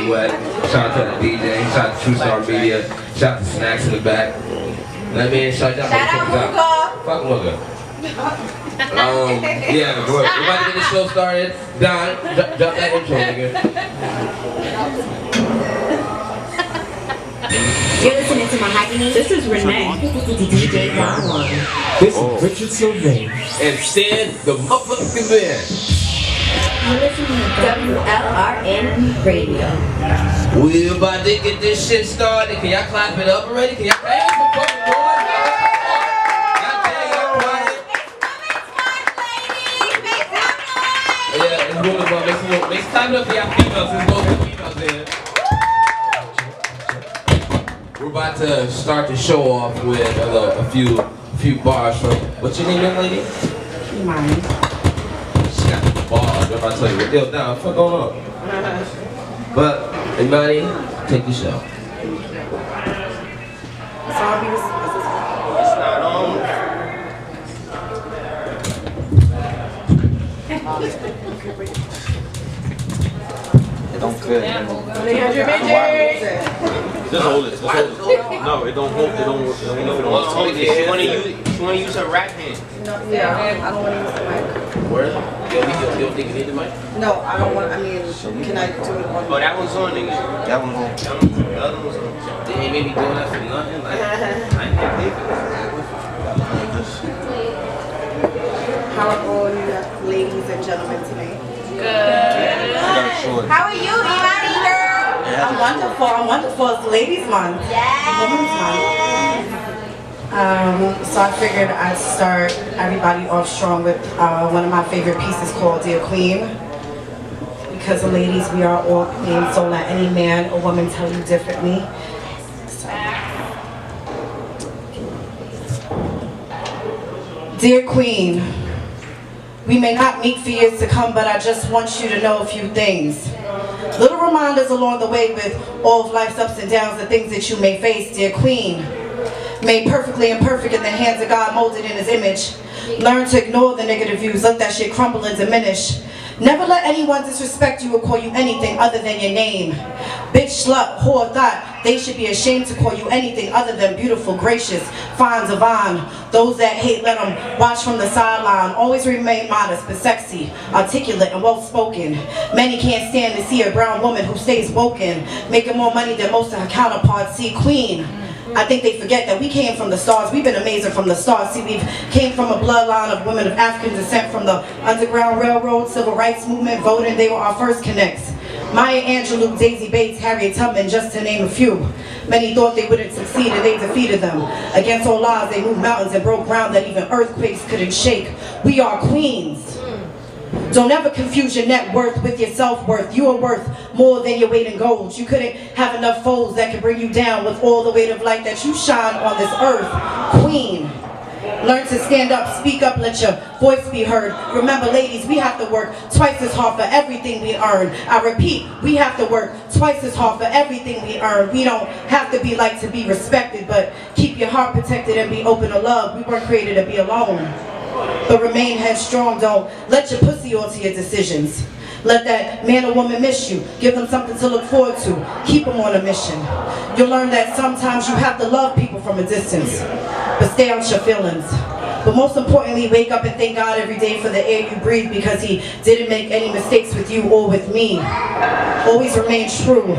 Wet. Shout out to the DJ. Shout out to True Star Media. Shout out to Snacks in the back. Let me shout out. Shout out Mooka. Fuck Mooka. Yeah, we're about to get the show started. Don, drop that intro, nigga. You're listening to Mahogany. This is Renee. DJ Wlrn. This is Richard Sylvain. And Stan, the motherfucking man. You're listening to Wlrn Radio. We about to get this shit started. Can y'all clap it up already? Can y'all clap it up? Fucking noise? Yeah, it's beautiful. Make some time up for y'all females. There's no females there. We're about to start the show off with a few bars from. What's your name, young lady? Mine. She got the bars. I'm about to tell you what deal down. What's going on? But Imani, take the show. So I'll be It's not on. It don't fit. Just hold it. Just hold it. No, it don't hold. It don't. She want to use her right hand. No, yeah, I don't want to use the mic. Where? You don't think you need the mic? No, I don't want. I mean, can I do it on? Oh, that one's on, nigga. That one's on. The other one's on. They ain't maybe doing that for nothing. Like, I ain't get paid for How are all you ladies and gentlemen today? How are you, Imani girl? I'm wonderful. I'm wonderful. It's Ladies Month. Women's Month. So I figured I'd start everybody off strong with one of my favorite pieces called Dear Queen. Because the ladies, we are all queens, so let any man or woman tell you differently. So. Dear Queen, we may not meet for years to come, but I just want you to know a few things. Little reminders along the way with all of life's ups and downs, the things that you may face, dear Queen. Made perfectly imperfect in the hands of God, molded in His image. Learn to ignore the negative views, let that shit crumble and diminish. Never let anyone disrespect you or call you anything other than your name. Bitch, slut, whore, thought, they should be ashamed to call you anything other than beautiful, gracious, fine, divine. Those that hate, let them watch from the sideline. Always remain modest, but sexy, articulate, and well-spoken. Many can't stand to see a brown woman who stays woken, making more money than most of her counterparts. See, Queen, I think they forget that we came from the stars. We've been amazing from the start. See, we came from a bloodline of women of African descent from the Underground Railroad, Civil Rights Movement, voting. They were our first connects. Maya Angelou, Daisy Bates, Harriet Tubman, just to name a few. Many thought they wouldn't succeed and they defeated them. Against all odds, they moved mountains and broke ground that even earthquakes couldn't shake. We are queens. Don't ever confuse your net worth with your self-worth. You are worth more than your weight in gold. You couldn't have enough foes that could bring you down with all the weight of light that you shine on this earth. Queen. Learn to stand up, speak up, let your voice be heard. Remember, ladies, we have to work twice as hard for everything we earn. I repeat, we have to work twice as hard for everything we earn. We don't have to be like to be respected, but keep your heart protected and be open to love. We weren't created to be alone. But remain headstrong, don't let your pussy alter your decisions. Let that man or woman miss you. Give them something to look forward to. Keep them on a mission. You'll learn that sometimes you have to love people from a distance, but stay out your feelings. But most importantly, wake up and thank God every day for the air you breathe, because He didn't make any mistakes with you or with me. Always remain true.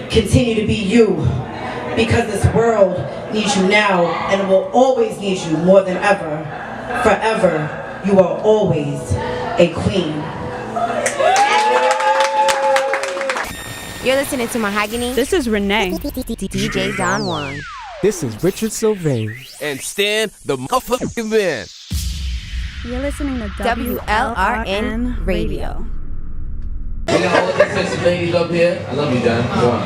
Continue to be you, because this world needs you now and it will always need you more than ever. Forever, you are always a queen. You're listening to Mahogany. This is Renee. DJ Wlrn. This is Richard Sylvain. And Stan, the motherfucking man. You're listening to Wlrn Radio. We got all these sexy ladies up here. I love you, John. Go on.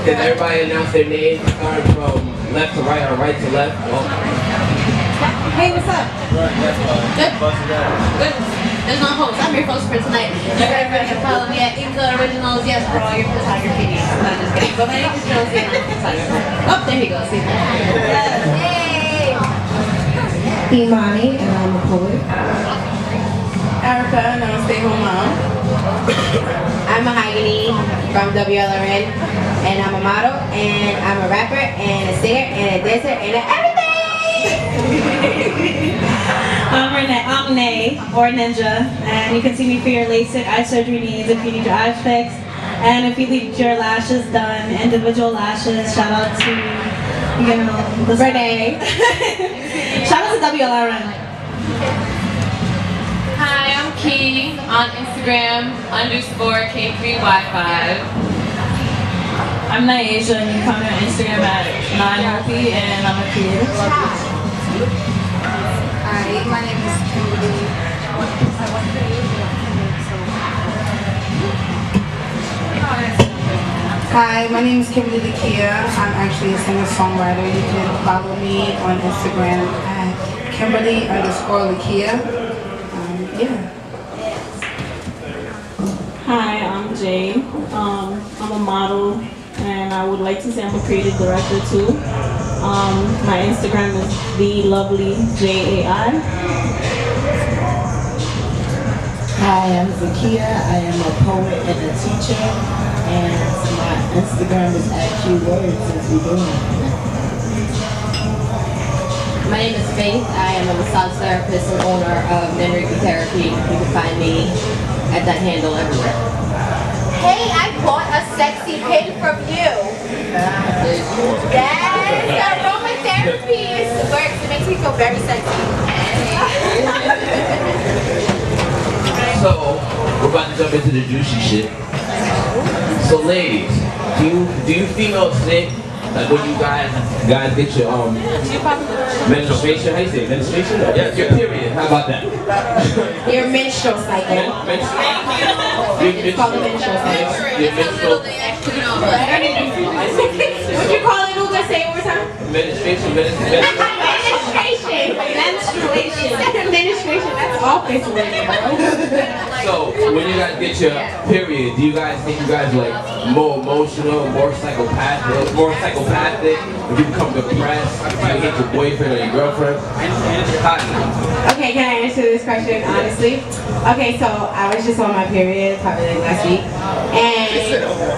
Can everybody announce their name, starting from left to right or right to left? Oh. Hey, what's up? Good? Good. There's no host. I'm your host for tonight. Everybody can follow me at Inca Originals. Yes, for all your photography needs. I'm just kidding. But my name is Josie and I'm a photographer. Oh, there you go. See? Hey! Imani, and I'm a poet. Erica, and I'm a stay-home mom. I'm I'm Mahogany from Wlrn, and I'm a model, and I'm a rapper, and a singer, and a dancer, and a everything! I'm Nay, or Ninja, and you can see me for your LASIK eye surgery needs if you need your eyes fixed. And if you need your lashes done, individual lashes, shout out to, Renee. Shout out to Wlrn. Hi, I'm Key on Instagram _K3Y5. I'm Naisha, and you can find me on Instagram at 9Hopi, and I'm a creative. Hi, my name is Kimberly. Hi, my name is Kimberly Lakia. I'm actually a singer-songwriter. You can follow me on Instagram at Kimberly_Lakia. Yeah. Hi, I'm Jay. I'm a model, and I would like to say I'm a creative director too. My Instagram is TheLovelyJAI. Hi, I'm Zakia. I am a poet and a teacher, and my Instagram is @Wlrn since we're doing it. My name is Faith. I am a massage therapist and owner of Memory Therapy. You can find me at that handle everywhere. Hey, I bought a sexy pin from you. Yes, aromatherapy works. It makes me feel very sexy. So, we're about to jump into the juicy shit. So ladies, do you females think like when you guys get your menstruation, how you say it? Menstruation? Yeah, your period. How about that? Your menstrual cycle. It's called the menstrual cycle. Your menstrual. What you call it, Luca? Say it one more time. Menstruation. Menstruation. That's office work, bro. So when you guys get your period, do you guys think you guys are like more emotional, more psychopathic? If you become depressed, if you hate your boyfriend or your girlfriend? Okay, can I answer this question honestly? Okay, so I was just on my period probably like last week. And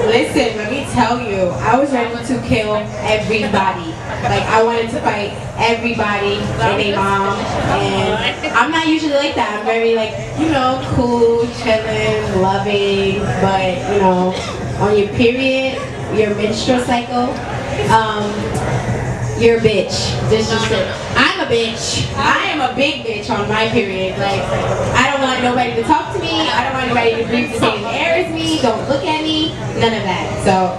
listen, let me tell you, I was ready to kill everybody. Like I wanted to fight everybody and their mom. And I'm not usually like that. I'm very like, cool, chilling, loving, but on your period, your menstrual cycle, you're a bitch. I'm a bitch. I am a big bitch on my period. Like, I don't want nobody to talk to me. I don't want anybody to breathe the same air as me. Don't look at me. None of that. So,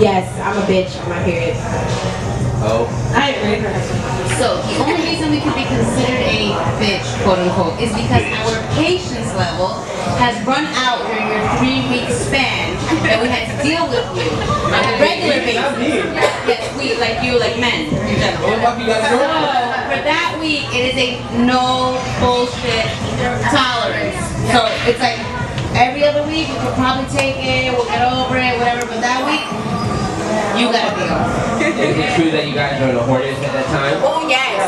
yes, I'm a bitch on my period. Oh. I agree. So the only reason we could be considered a bitch, quote unquote, is because our patience level has run out during your 3-week span and we had to deal with you on a regular basis. Yes, we like men in general. So for that week, it is a no bullshit tolerance. So it's like every other week we could probably take it, we'll get over it, whatever. But that week, you gotta be on. Is it true that you guys are in the hornets at that time? Oh, yes.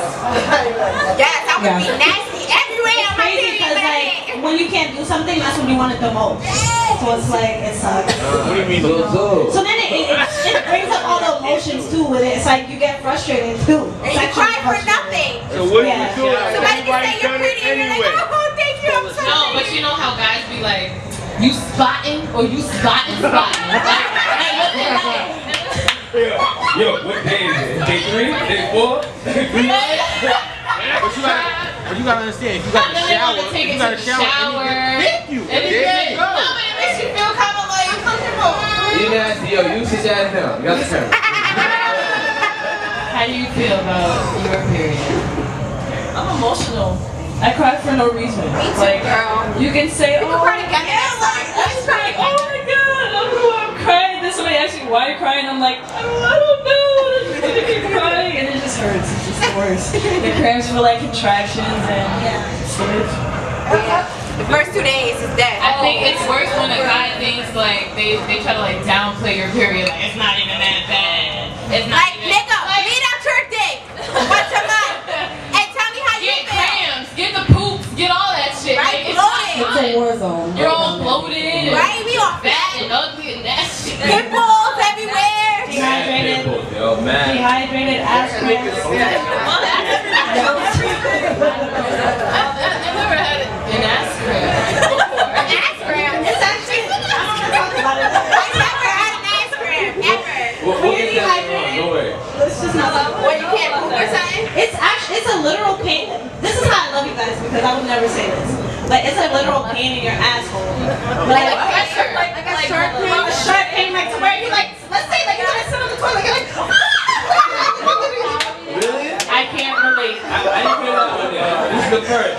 Yes, I would be nasty everywhere on my Crazy period. because like when you can't do something, that's when you want it the most. So it's like it sucks. What do you mean so? So then it brings up all the emotions too with it. It's like you get frustrated too. And you cry for nothing. So what do you do? Somebody can say you're pretty and you're like, oh, thank you, I'm sorry. No, but you know how guys be like, you spotting or you spotting? Yo, what day is it? Day 3? Day 4? But you gotta understand, if you gotta shower, you gotta shower. Thank you. And There you go. No, but it makes you feel kind of like uncomfortable. You nasty, yo, you sit your ass down. You got the camera. How do you feel about your period? I'm emotional. I cry for no reason. Me too, girl. You can say, You can cry together next time. That's right. Oh my god, I'm crying. Then somebody asks me why you're crying. I'm like, I don't know. I'm just gonna keep crying, and it just hurts. It's just the worst. The cramps feel like contractions, and it's The first 2 days is dead. I think it's worse when a guy thinks like they try to like downplay your period. Like it's not even that bad. It's not Like, even, nigga, lead out your dick once a month and tell me how you get feel. cramps, get the poops, get all that shit. Right, Like, it's bloated. not It's a war zone. You're all bloated. Right, we all fat. Pimples everywhere. Dehydrated. Yo, man. Dehydrated ass cramps. I've never had an ass cramp. An ass cramp? It's actually, I never had an ass cramp, ever. We'll get that wrong, no way. It's just not that. What, you can't poop or something? It's a literal pain. This is how I love you guys because I would never say this. But it's a literal pain in your asshole. Like a pressure. Like a sharp pain. A sharp pain, like to where you like, let's say like you're gonna sit on the toilet, you're like, Really? I can't relate. I didn't feel that one yet. This is the first.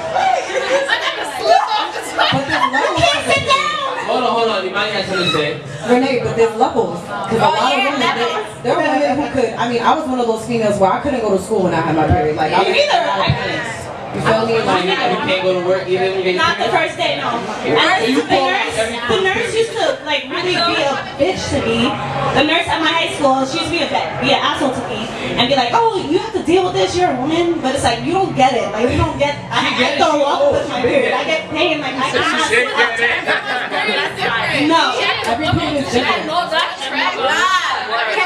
I'm gonna slip off the toilet. You can't sit down. Hold on. You might have something to say. Renee, but there's levels. Because a lot of women, there are women who could, I mean, I was one of those females where I couldn't go to school when I had my period. Like, I was you feel me? Like, You can't go to work even when you get Not the first day, no. The nurse used to like really be a bitch to me. The nurse at my high school, she used to be an asshole to me and be like, oh, you have to deal with this, you're a woman. But it's like, you don't get it. Like, you don't get, I throw up with my period. I get pain, like, I No. every period is different. Can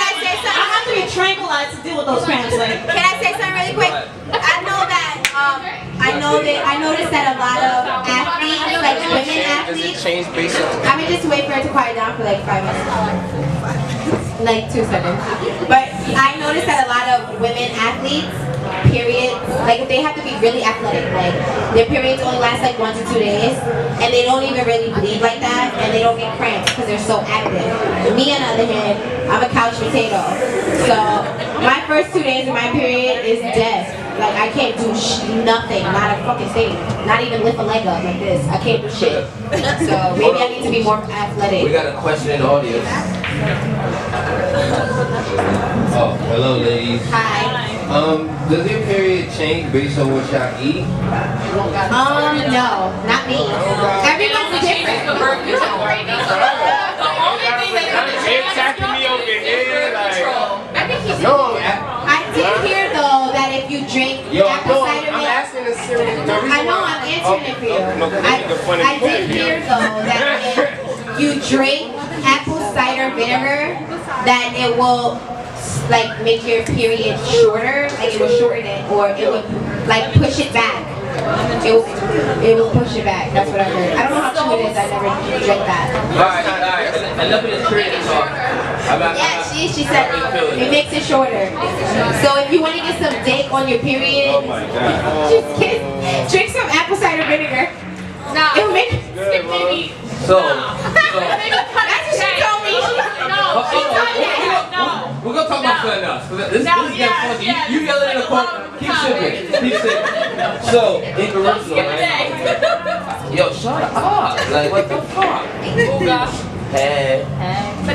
I say something? I have to be tranquilized to deal with those cramps. Like, Can I say something really quick? I noticed that a lot of athletes, like women athletes, I mean, just wait for it to quiet down for like 5 minutes. Like 2 seconds. But I noticed that a lot of women athletes, periods, like if they have to be really athletic, like their periods only last like 1 to 2 days, and they don't even really bleed like that, and they don't get cramps because they're so active. Me, on the other hand, I'm a couch potato. So my first 2 days of my period is death. Like I can't do nothing, not a fucking thing, not even lift a leg up like this. I can't do shit. So maybe I need to be more athletic. We got a question in the audience. Oh, hello ladies. Hi. Does your period change based on what y'all eat? No, not me. Everyone's different. The only thing that me over here, like. I think he's No, I did hear though that if you drink apple cider I'm vinegar, asking a serious. I know I'm answering it for you. I did hear though that if you drink apple cider vinegar, that it will like make your period shorter, like it will shorten it, or it would like push it back. It will push it back. That's what I heard. I don't know how true it is. I never drank that. Alright. Enough of this period talk. Yeah, she said it makes it shorter. So if you want to get some dick on your period, Oh my god. just drink some apple cider vinegar. No. It'll make it maybe. So. That's what she told me. No, she told that. No. We're gonna talk about something else. This is getting funky. You yelling in the corner. Keep sipping. So, inspirational, right? Yo, shut up. Like, what the fuck? Hey.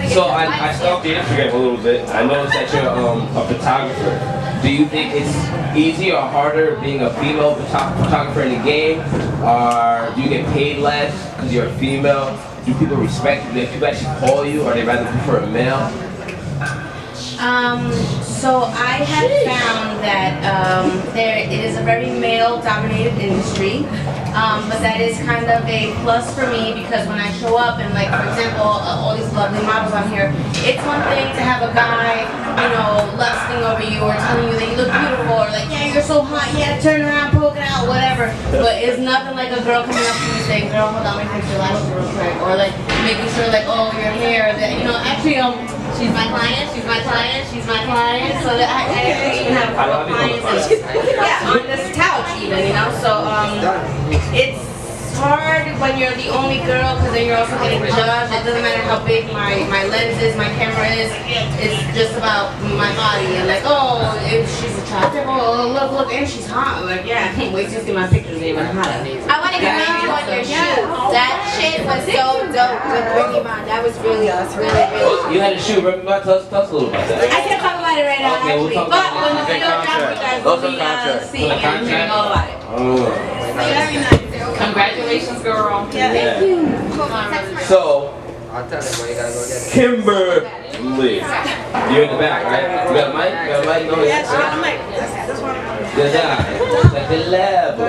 So I stalked your Instagram a little bit. I noticed that you're a photographer. Do you think it's easier or harder being a female photographer in the game? Or do you get paid less because you're a female? Do people respect you? Do people actually call you, or they rather prefer a male? So I have found that it is a very male-dominated industry, but that is kind of a plus for me because when I show up and, like, for example, all these lovely models on here, it's one thing to have a guy, you know, lusting over you or telling you that you look beautiful or like, yeah, you're so hot, yeah, turn around, poke it out, whatever. But it's nothing like a girl coming up to you saying, girl, hold on, let me fix your lashes real quick, or like making sure, like, oh, your hair, that, you know, actually, she's my client, she's my client, she's my client. So that I actually even have a couple of clients on this couch even, you know. So it's hard when you're the only girl because then you're also getting judged. It doesn't matter how big my lens is, my camera is. It's just about my body and like, oh, if she's attractive, oh look, and she's hot. Like, yeah, I can't wait to see my pictures even hotter. I want to commend you on your shoe. That shit was so dope with Ricky Man. That was really. You had a shoe. Remember, tell us a little about that. I can't talk about it right now, Okay, we'll actually. talk But about when the video drops, you guys will be seeing and hearing all about it. very nice. Congratulations, girl. Thank you. So, I'll tell them where you gotta go get it. Kimberly, you're in the back, right? You got a mic? You got a mic? No, Yeah, she got a mic. This one. Good job. Second level.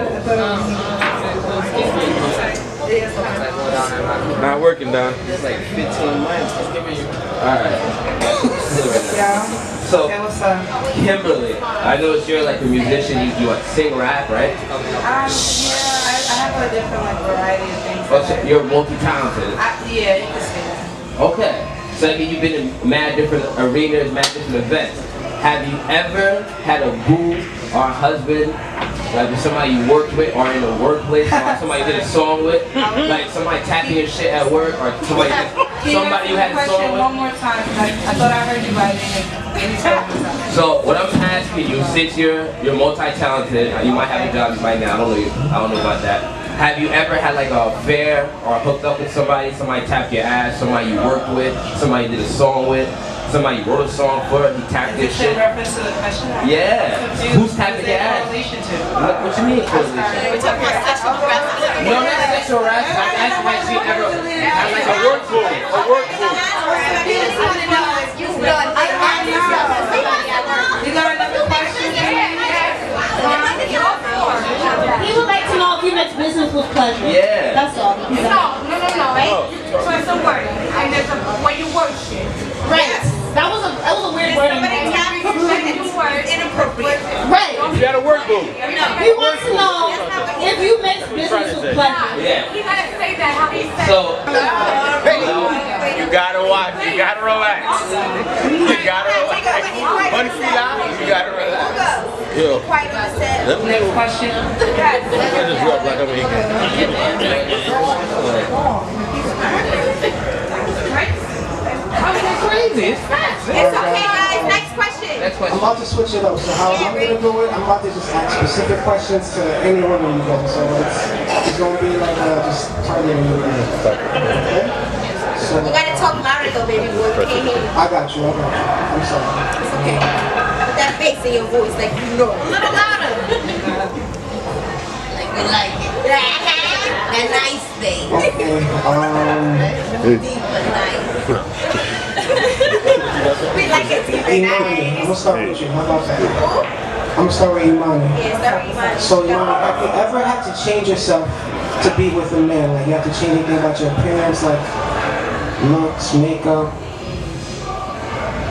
Not working, Don. It's like 15 months. Alright. Yeah. So, Hey, what's up? Kimberly, I noticed you're like a musician. You like sing rap, right? Yeah, I have a different like variety of things. Oh, so you're multi-talented. Yeah, you can say that. Okay. So I mean, you've been in mad different arenas, mad different events. Have you ever had a boo or a husband, like with somebody you worked with or in the workplace, or somebody you did a song with, like somebody tapping your shit at work, or somebody you had a song with? One more time, 'cause I thought I heard you right. So what I'm asking you, since you're multi-talented, you might have a job right now. I don't know about that. Have you ever had like an affair or hooked up with somebody tapped your ass, somebody you worked with, somebody you did a song with, somebody you wrote a song for, he tapped your shit? In reference to the question? Yeah. Who's tapping your ass? Correlation to? What you mean correlation? We're talking about sexual harassment. No, not sexual harassment. I'm asking like she ever had like a work pool. A work pool. You got another question? He would like to know if you mix business with pleasure. Yeah. That's all. No, right? So it's a word. And there's a when you worship. Right. That was a weird word. Somebody tell me you word inappropriate. Right. You got a work boo. He wants to know if you mix business with pleasure. Yeah. You gotta say that how he said. So, You gotta watch. You gotta relax. You gotta relax. Money for y'all. You gotta relax. Yo. Next question. I just rub like I'm crazy. It's fast. It's okay, guys. Next question. Next I'm question. about to switch it up. So how I'm gonna do it, I'm about to just ask specific questions to any one of you guys. So it's gonna be like just targeting you guys. Okay? So You gotta talk louder though, baby boy. We can't hear you. I got you. I'm sorry. It's okay. Put that bass in your voice like you know. A little louder. Like we like it. That nice thing. Okay. Deep but nice. We like it deep and Imani, I'm nice. gonna start with you. How about that? I'm gonna start with Imani. Yeah, sorry, Imani. So Imani, have you ever had to change yourself to be with a man? Like you have to change anything about your appearance, like looks, makeup,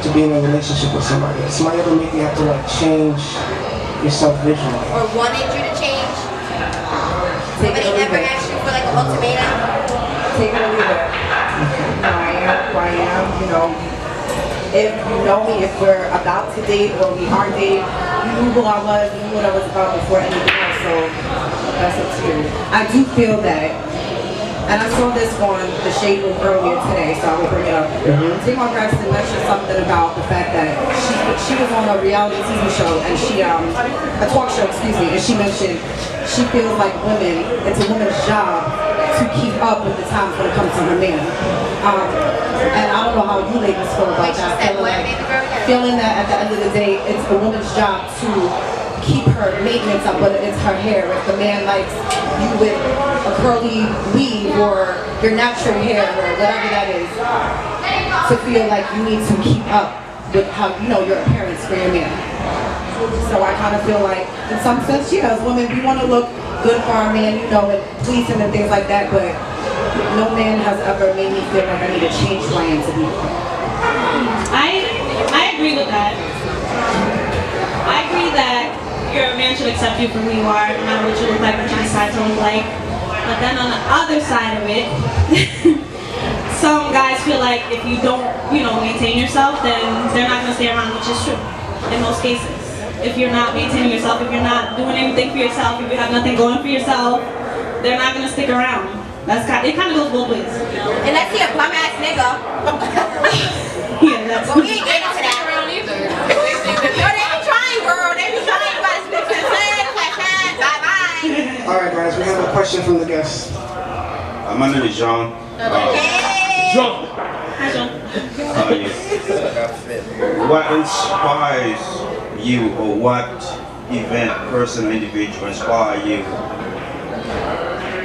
to be in a relationship with somebody? Did somebody ever make you have to like change yourself visually? Or wanted you to change? Somebody ever asked you for like an ultimatum? Take it or leave it. I am who I am, you know. If you know me, if we're about to date or we are dating, you knew who I was, you knew what I was about before anything else, so that's up to you. I do feel that, and I saw this on the Shade Room earlier today, so I will bring it up. Tamar Braxton mentioned something about the fact that she was on a reality TV show, and a talk show, excuse me, and she mentioned she feels like it's a woman's job to keep up with the times when it comes to her man. And I don't know how you ladies feel about that. Feeling that at the end of the day, it's a woman's job to keep her maintenance up, whether it's her hair. If the man likes you with a curly weave or your natural hair or whatever that is, to feel like you need to keep up with how your appearance for your man. So I kind of feel like, in some sense, yeah, as women, we want to look good for our man, and please him and things like that, but no man has ever made me feel like I need to change who I am to be. I agree with that. I agree that your man should accept you for who you are, no matter what you look like, what you decide to look like. But then on the other side of it, some guys feel like if you don't, maintain yourself, then they're not going to stay around, which is true in most cases. If you're not maintaining yourself, if you're not doing anything for yourself, if you have nothing going for yourself, they're not going to stick around. It kind of goes both ways. Unless he a bum ass nigga. Yeah, that's But we ain't getting to that around either. No, they be trying, girl. They be trying. You gotta speak to the plan. Bye-bye. All right, guys, we have a question from the guests. My name is Jean. Jean. Hi, John. What inspires you, or what event, person, or individual inspire you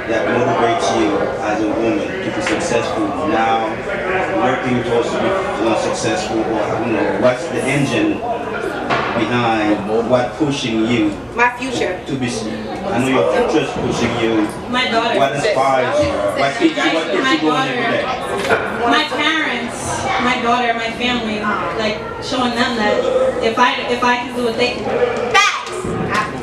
that motivates you as a woman to be successful now, working towards to be successful, or what's the engine behind what pushing you My future. to be. I know your future is pushing you. My daughter. What inspires you? What keeps you going every day? My parents, my daughter, my family, like showing them that if I can do what they can do. Facts.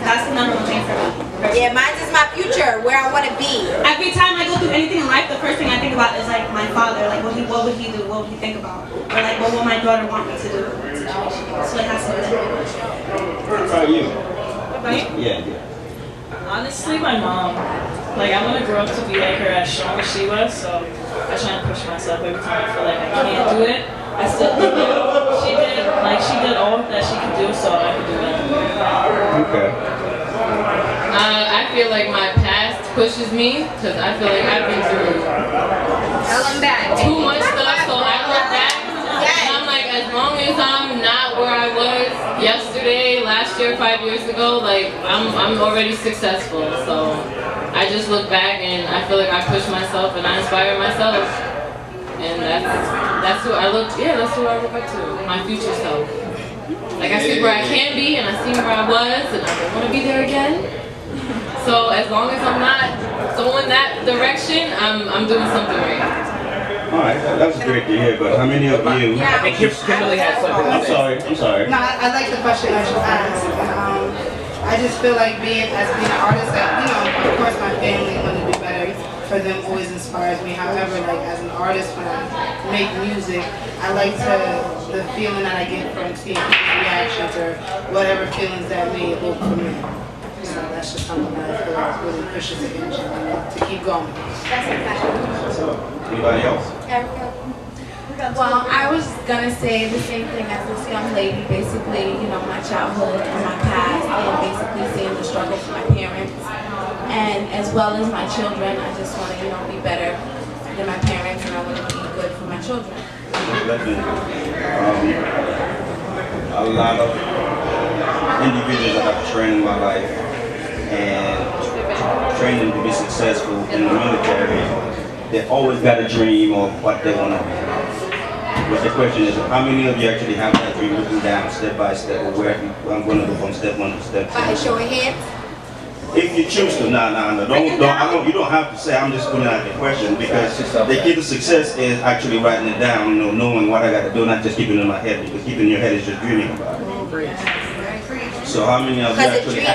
That's the number one thing for me. Yeah, mine's is my future, where I want to be. Every time I go through anything in life, the first thing I think about is like my father. Like what would he do? What would he think about? Or like what would my daughter want me to do in that situation? So it has to be that. What about you? What about you? Yeah. Honestly, my mom. Like I want to grow up to be like her, as strong as she was. So I try to push myself every time I feel like I can't do it. I still do it. She did all that she could do, so I could do it. Okay. I feel like my past pushes me because I feel like I've been through too much stuff, so I look back and I'm like, as long as I'm not where I was yesterday, last year, 5 years ago, like I'm already successful. So I just look back and I feel like I push myself and I inspire myself, and that's who I look. Yeah, that's who I look up to. My future self. Like I see where I can be and I see where I was and I don't want to be there again. So as long as I'm not going that direction, I'm doing something right. All right, that's great to hear. But how many of you? I think Kimberly has something to say. I'm sorry. No, I like the question that you asked. I just feel like being an artist, that, you know, of course my family want to do better. For them always inspires me. However, like as an artist, when I make music, I like the feeling that I get from seeing people's reactions or whatever feelings that may evoke for me. So that's just something that I feel like really pushes the engine to keep going. Anybody else? Well, I was gonna say the same thing as this young lady. Basically, you know, my childhood and my past, and basically seeing the struggle for my parents, and as well as my children. I just want to, you know, be better than my parents, and I want to be good for my children. A lot of individuals that I've trained in my life and trained them to be successful in the military, they always got a dream of what they want to be. But the question is, how many of you actually have that dream written down step by step, or where I'm going to go from step one to step two? By show of hands. If you choose to, you don't have to say. I'm just putting out the question because the key to success is actually writing it down, you know, knowing what I got to do, not just keeping it in my head, because keeping it in your head is just dreaming about it. So how many of you actually,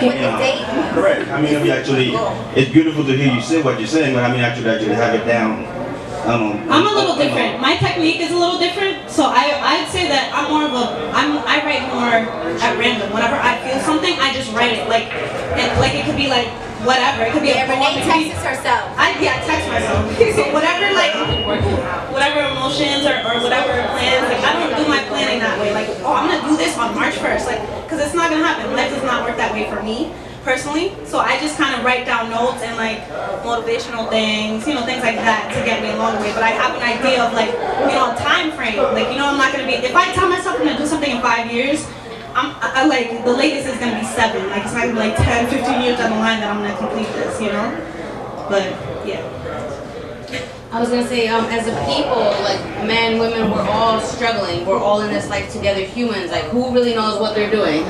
correct? How many of you actually? It's beautiful to hear you say what you're saying, but how many actually have it down? I'm a little different. My technique is a little different, so I'd say that I'm more of I write more at random. Whenever I feel something, I just write it. Like it could be like whatever. It could be a poem. Renee texts herself. I text myself. So whatever emotions or whatever plans. Like I don't do my planning that way. Like I'm gonna do this on March 1st. Like because it's not gonna happen. Life does not work that way for me personally. So I just kind of write down notes and like motivational things, you know, things like that to get me along the way. But I have an idea of like, you know, a time frame. Like, you know, I'm not gonna be, if I tell myself I'm gonna do something in 5 years, I like, the latest is gonna be 7. Like, it's not gonna be like 10, 15 years down the line that I'm gonna complete this, you know? But, yeah. I was gonna say, as a people, like men, women, we're all struggling. We're all in this life together. Humans, like who really knows what they're doing?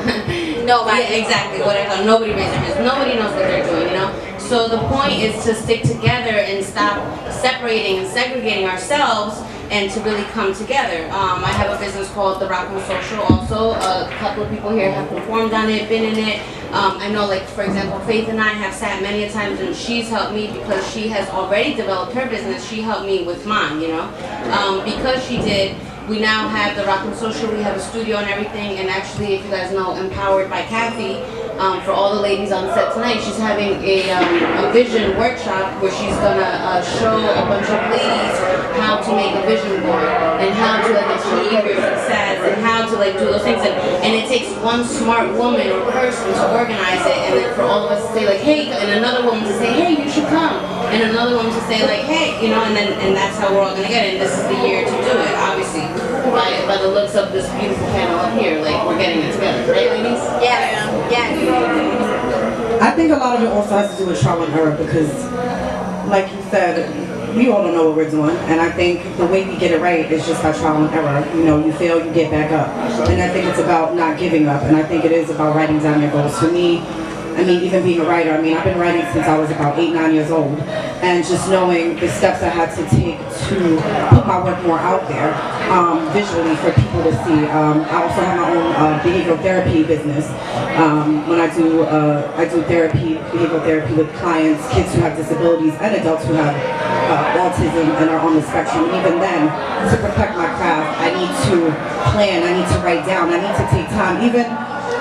Nobody. Yeah, exactly. Whatever. Nobody raised their hands. Nobody knows what they're doing. You know. So the point is to stick together and stop separating and segregating ourselves, and to really come together. I have a business called the Wlrn Social. Also, a couple of people here have performed on it, been in it. I know, like for example, Faith and I have sat many a times, and she's helped me because she has already developed her business. She helped me with mine, you know, because she did. We now have the Wlrn Social. We have a studio and everything. And actually, if you guys know, Empowered by Kathy, for all the ladies on set tonight, she's having a vision workshop where she's gonna show a bunch of ladies how to make a vision board and how to like achieve your success and how to like do those things. And it takes one smart woman or person to organize it, and then for all of us to say like, hey, and another woman to say, hey, you should come, and another woman to say like, hey, you know, and that's how we're all gonna get it. And this is the year to do it, obviously. By the looks of this beautiful panel up here, like we're getting it together, right, ladies? Yeah, yeah. I think a lot of it also has to do with trauma and error because, like you said, we all don't know what we're doing, and I think the way we get it right is just by trial and error. You know, you fail, you get back up, and I think it's about not giving up, and I think it is about writing down your goals. For me, I mean, even being a writer, I mean, I've been writing since I was about 8, 9 years old, and just knowing the steps I had to take to put my work more out there, visually for people to see. I also have my own behavioral therapy business. When I do behavioral therapy with clients, kids who have disabilities, and adults who have autism and are on the spectrum. Even then, to perfect my craft, I need to plan, I need to write down, I need to take time. Even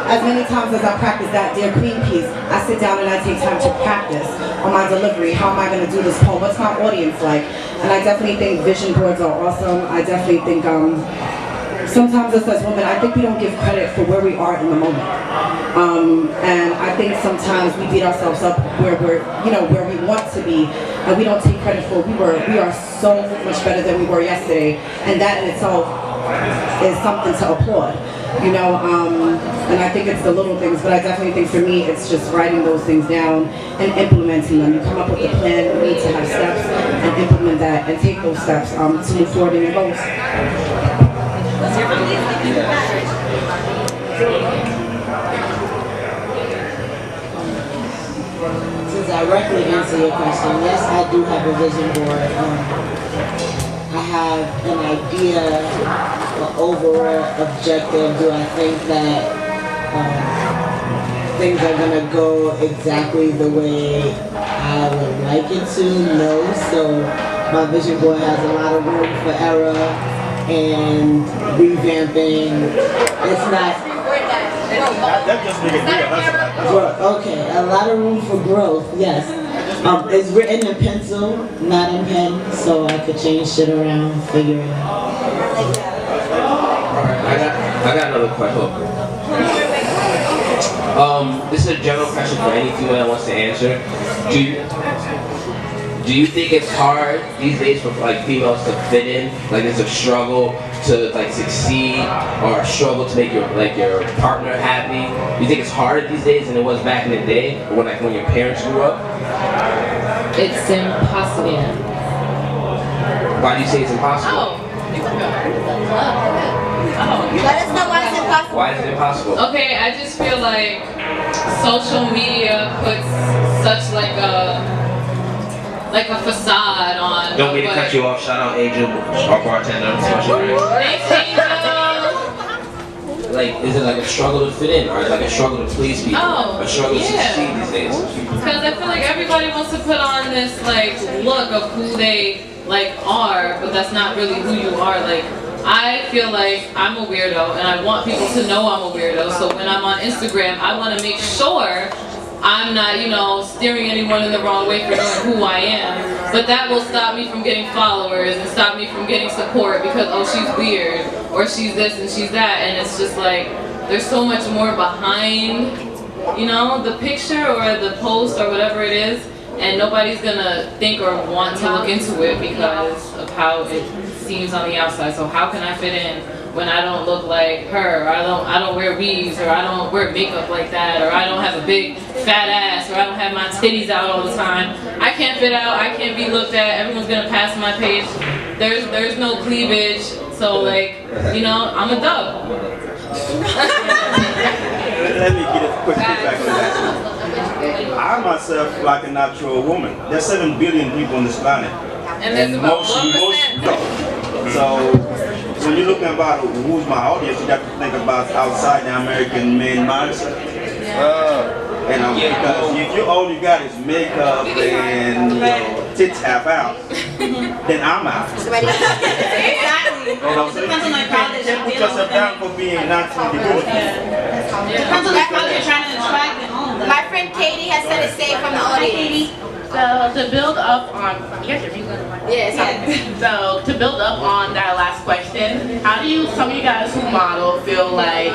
as many times as I practice that Dear Queen piece, I sit down and I take time to practice on my delivery. How am I going to do this poem? What's my audience like? And I definitely think vision boards are awesome. I definitely think sometimes us as women, I think we don't give credit for where we are in the moment. And I think sometimes we beat ourselves up where we're, you know, where we want to be, and we don't take credit for we are so much better than we were yesterday, and that in itself is something to applaud. You know, and I think it's the little things, but I definitely think for me it's just writing those things down and implementing them. You come up with a plan, you need to have steps, and implement that and take those steps to move forward in your goals. To directly answer your question, yes, I do have a vision board. I have an idea, an overall objective. Do I think that things are going to go exactly the way I would like it to? No. So my vision board has a lot of room for error and revamping. It's not... That just make it real. Okay, a lot of room for growth, yes. It's written in pencil, not in pen, so I could change shit around, figure it out. I got another question. This is a general question for any female that wants to answer. Do you think it's hard these days for like females to fit in? Like it's a struggle to like succeed, or a struggle to make your partner happy? Do you think it's harder these days than it was back in the day, or when your parents grew up? It's impossible. Why do you say it's impossible? Let us know why it's impossible. Why is it impossible? Okay, I just feel like social media puts such like a facade on. Don't mean to cut you off. Shout out Angel, our bartender. Thanks, Angel. Like, is it like a struggle to fit in, or is it like a struggle to please people? Oh, a struggle to yeah. succeed these days? Because I feel like everybody wants to put on this like look of who they like are, but that's not really who you are. Like, I feel like I'm a weirdo, and I want people to know I'm a weirdo. So when I'm on Instagram, I want to make sure I'm not, you know, steering anyone in the wrong way for knowing who I am. But that will stop me from getting followers and stop me from getting support because, oh, she's weird, or she's this and she's that. And it's just like, there's so much more behind, you know, the picture or the post or whatever it is. And nobody's gonna think or want to look into it because of how it seems on the outside. So how can I fit in when I don't look like her, or I don't wear weaves, or I don't wear makeup like that, or I don't have a big fat ass, or I don't have my titties out all the time? I can't fit out, I can't be looked at, everyone's gonna pass my page. There's no cleavage, so like, you know, I'm a dub. Let me get a quick feedback to that. I myself like a natural woman. There's 7 billion people on this planet. And there's about 1%. So when you're looking about who's my audience, you have to think about outside the American man mindset. And because if you all you got is makeup and you know, tits half out, then I'm out. Exactly. You know, so Depends on the crowd that you can't put yourself down for being naturally good. Depends on the crowd you're trying to attract and all of that. My friend Katie has said it safe from the audience. So to build up on, So to build up on that last question, how do you, some of you guys who model feel like,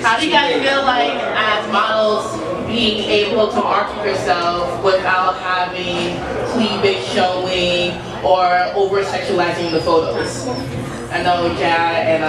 how do you guys feel like as models being able to market yourself without having cleavage showing or over sexualizing the photos? I know Ja and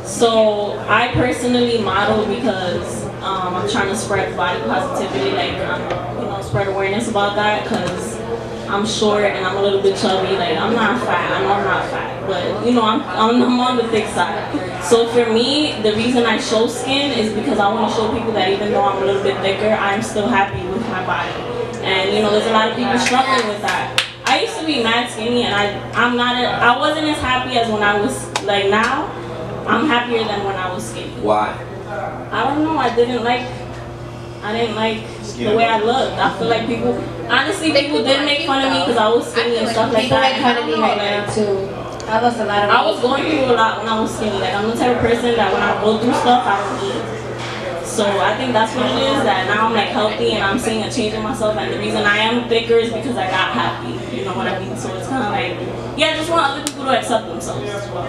So I personally model because I'm trying to spread body positivity, like, you know, spread awareness about that, because I'm short and I'm a little bit chubby. Like, I'm not fat. I know I'm not fat, but you know, I'm on the thick side. So for me, the reason I show skin is because I want to show people that even though I'm a little bit thicker, I'm still happy with my body. And you know, there's a lot of people struggling with that. I used to be mad skinny, and I wasn't as happy as when I was like now. I'm happier than when I was skinny. Why? I don't know. I didn't like the way I looked. I feel like people did make fun of me because I was skinny and stuff like that. People make fun of me right now too. I lost a lot of weight. I was going through a lot when I was skinny. Like, I'm the type of person that when I go through stuff, I don't eat. So I think that's what it is, that now I'm like healthy and I'm seeing a change in myself, and the reason I am thicker is because I got happy. You know what I mean? So it's kind of like, yeah, I just want other people to accept themselves as well.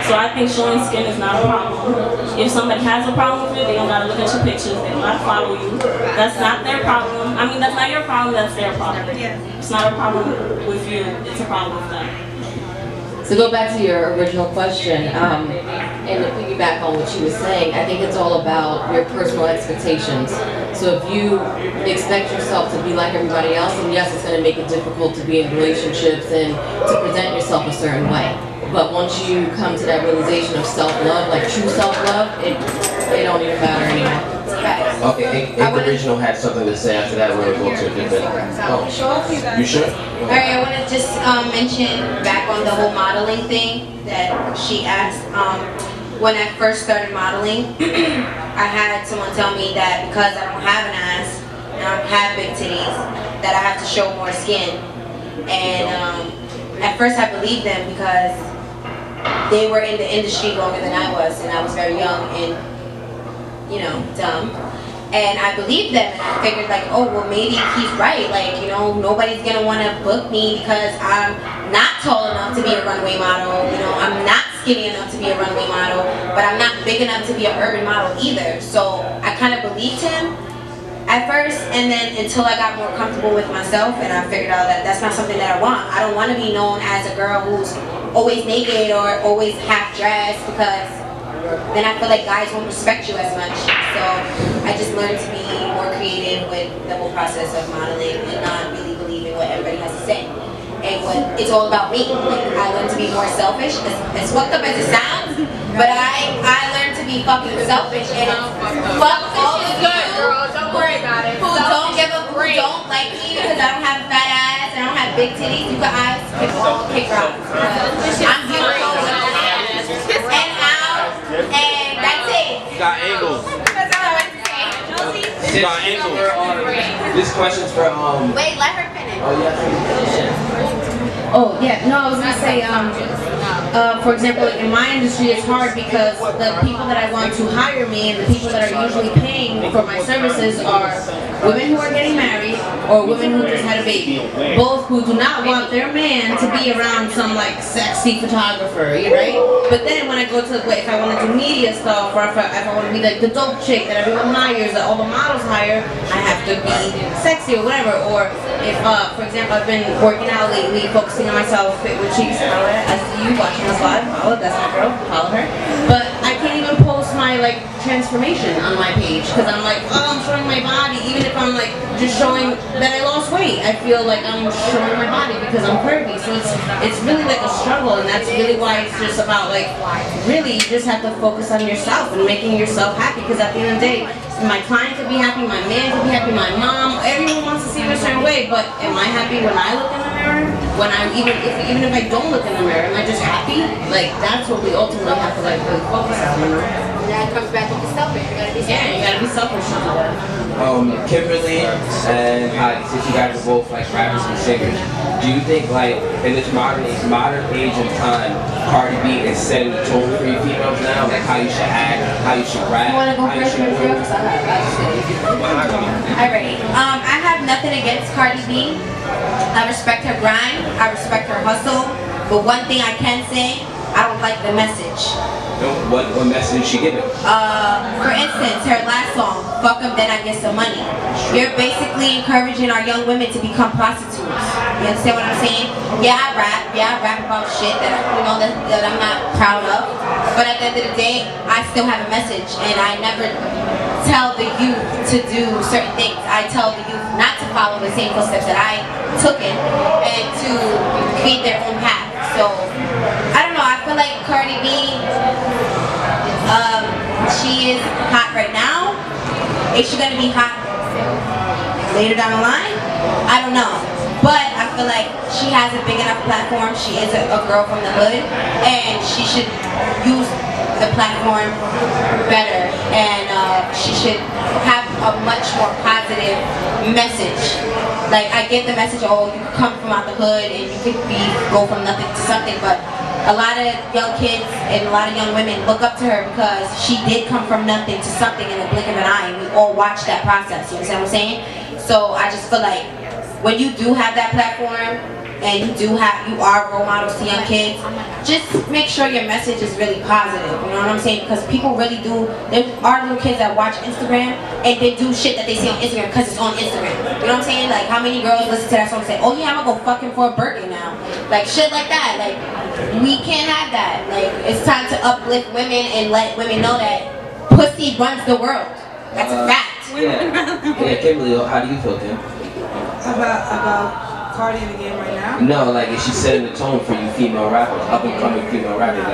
So I think showing skin is not a problem. If somebody has a problem with it, they don't gotta look at your pictures, they don't gotta follow you. That's not their problem. I mean, that's not your problem, that's their problem. It's not a problem with you, it's a problem with them. To go back to your original question, and to piggyback on what she was saying, I think it's all about your personal expectations. So if you expect yourself to be like everybody else, then yes, it's going to make it difficult to be in relationships and to present yourself a certain way. But once you come to that realization of self-love, like true self-love, it don't even matter anymore. Okay, Ink Original had something to say. After that, we're going to go to a different. Oh, you sure? Alright, I want to just mention back on the whole modeling thing that she asked. When I first started modeling, I had someone tell me that because I don't have an ass and I don't have big titties, that I have to show more skin. And at first I believed them because they were in the industry longer than I was, and I was very young and, you know, dumb. And I believed them, and I figured like, oh, well, maybe he's right. Like, you know, nobody's gonna want to book me because I'm not tall enough to be a runway model. You know, I'm not skinny enough to be a runway model, but I'm not big enough to be an urban model either. So I kind of believed him at first, and then until I got more comfortable with myself, and I figured out that that's not something that I want. I don't want to be known as a girl who's always naked or always half dressed, because then I feel like guys won't respect you as much. So I just learned to be more creative with the whole process of modeling and not really believing what everybody has to say. And what it's all about me. Like, I learned to be more selfish, as fucked up as it sounds, but I learned to be fucking selfish, and fuck all of you Don't worry about it. who don't like me because I don't have a fat ass and I don't have big titties. You guys can all kick rocks. I'm beautiful and out, and that's it. You got angles. You got angles. This question's for Wait, let her finish. Oh yeah. Oh, yeah, no, I was going to say, for example, in my industry, it's hard because the people that I want to hire me and the people that are usually paying for my services are women who are getting married or women who just had a baby. Both who do not want their man to be around some, like, sexy photographer, right? But then when I go to, if I want to do media stuff, or if I want to be, like, the dope chick that everyone hires, that all the models hire, I have to be sexy or whatever. Or if, for example, I've been working out lately, focusing on myself, fit with cheeks, I see you watching us live, follow, that's my girl, follow her. But I can't even post my, like, transformation on my page, because I'm like, oh, I'm showing my body, even if I'm, like, just showing that I lost weight, I feel like I'm showing my body because I'm curvy. So it's really like a struggle, and that's really why it's just about, like, really you just have to focus on yourself and making yourself happy, because at the end of the day, my client could be happy, my man could be happy, my mom, everyone wants to see me a certain way, but am I happy when I look in the mirror? When even if I don't look in the mirror, am I just happy? Like, that's what we ultimately have to, like, really focus on, you know? That comes back with the selfish. You gotta be selfish. Yeah, you gotta be selfish about that. Kimberly and since you guys are both like rappers and singers, do you think like in this modern age of time, Cardi B is setting the tone for you females now, like how you should act, how you should rap? You wanna go first or first? Alright. I have nothing against Cardi B. I respect her grind. I respect her hustle. But one thing I can say, I don't like the message. What message is she giving? For instance, her last song, Fuck 'Em Then I Get Some Money. You're basically encouraging our young women to become prostitutes. You understand what I'm saying? Yeah, I rap about shit that I'm not proud of. But at the end of the day, I still have a message, and I never tell the youth to do certain things. I tell the youth not to follow the same footsteps that I took in and to create their own path. So, I don't know, I feel like Cardi B, she is hot right now. Is she gonna be hot later down the line? I don't know. But I feel like she has a big enough platform. She is a girl from the hood, and she should use the platform better, and she should have a much more positive message. Like, I get the message, oh, you could come from out the hood and you could go from nothing to something, but a lot of young kids and a lot of young women look up to her because she did come from nothing to something in the blink of an eye, and we all watch that process. You understand what I'm saying? So I just feel like when you do have that platform and you are role models to young kids, just make sure your message is really positive. You know what I'm saying? Because people really do. There are little kids that watch Instagram and they do shit that they see on Instagram because it's on Instagram. You know what I'm saying? Like, how many girls listen to that song and say, oh yeah, I'm gonna go fucking for a Birkin now? Like, shit like that. Like, we can't have that. Like, it's time to uplift women and let women know that pussy runs the world. That's a fact. Yeah, Kimberly, how do you feel, Kim? About Cardi in the game right now? No, like, is she setting the tone for you female rappers, up and coming female rappers?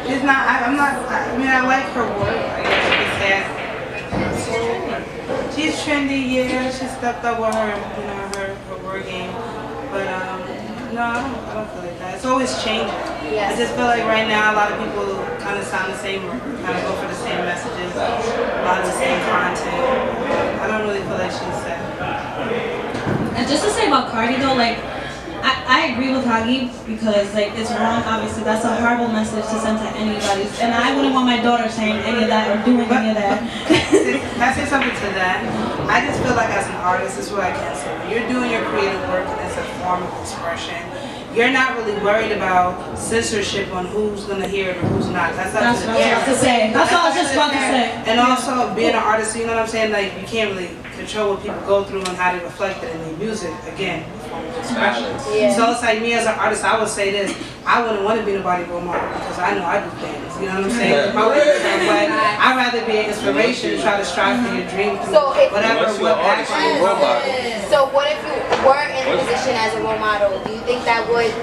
It's not, I mean, I like her work. I guess you could say. So, she's trendy, yeah, she stepped up with her, you know, her work game. But, no, I don't feel like that. It's always changing. I just feel like right now a lot of people kind of sound the same, kind of go for the same messages, a lot of the same content. I don't really feel like she's set. And just to say about Cardi though, like, I agree with Hagi because, like, it's wrong, obviously. That's a horrible message to send to anybody. And I wouldn't want my daughter saying any of that or doing any of that. Can I say something to that? I just feel like as an artist, this is what I can say. When you're doing your creative work and it's a form of expression, you're not really worried about censorship on who's going to hear it or who's not. That's what I was about to say. That's all I was just about to say. And also, being an artist, you know what I'm saying? Like, you can't really control what people go through and how they reflect it in their music. Again, form of expression. So it's like me as an artist, I would say this. I wouldn't want to be nobody role model because I know I do things. You know what I'm saying? But I'd rather be an inspiration and try to strive for your dream through whatever. So what if you were in a position as a role model? Do you think that would,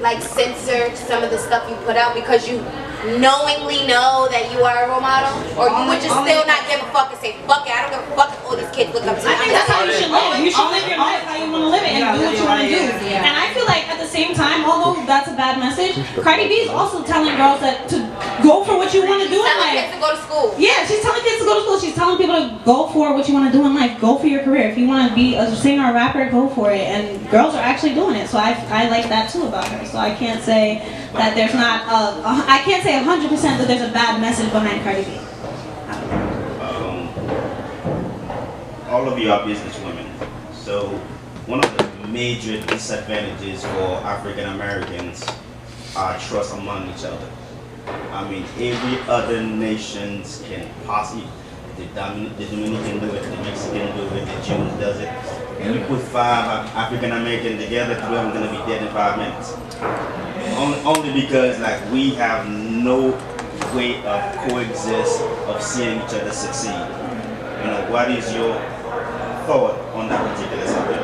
like, censor some of the stuff you put out because you knowingly know that you are a role model? Or you would just still not give a fuck and say, fuck it, I don't give a fuck if all these kids look up to me? I think that's how you should live. You should live your life how you want to live it and do what you want to do. And I feel like at the same time, although that's a bad message, Cardi B is also telling girls that to go for what you want to do in life. Telling kids to go to school. Yeah, she's telling kids to go to school. She's telling people to go for what you want to do in life. Go for your career. If you want to be a singer or rapper, go for it. And girls are actually doing it. So I like that too about her. So I can't say that there's not I can't say 100% that there's a bad message behind Cardi B. All of you are business women. So one of the major disadvantages for African Americans are trust among each other. I mean, every other nations can possibly, the Dominican do it, the Mexican do it, the Jews does it. And you put 5 African Americans together, 3 of them going to be dead in 5 minutes. Only because, like, we have no way of coexist, of seeing each other succeed. You know, what is your thought on that particular subject?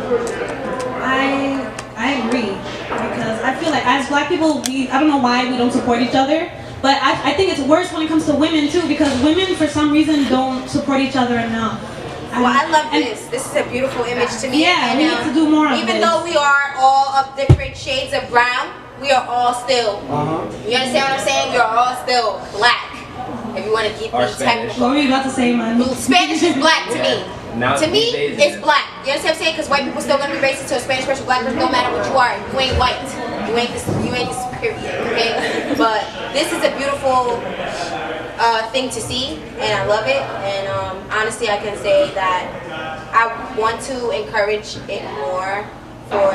I agree, because I feel like as black people, I don't know why we don't support each other, but I think it's worse when it comes to women too, because women for some reason don't support each other enough. Well, I love this. This is a beautiful image to me. Yeah, and, we need to do more of this. Even though we are all of different shades of brown, we are all still, you understand what I'm saying? We are all still black. If you want to keep me technical. What were you about to say, man? Spanish is black to me. Now, to me, it's black. You understand what I'm saying? Because white people still gonna be racist to a Spanish person, black person, no matter what you are. You ain't white. You ain't this period, okay? But this is a beautiful thing to see, and I love it. And honestly, I can say that I want to encourage it more for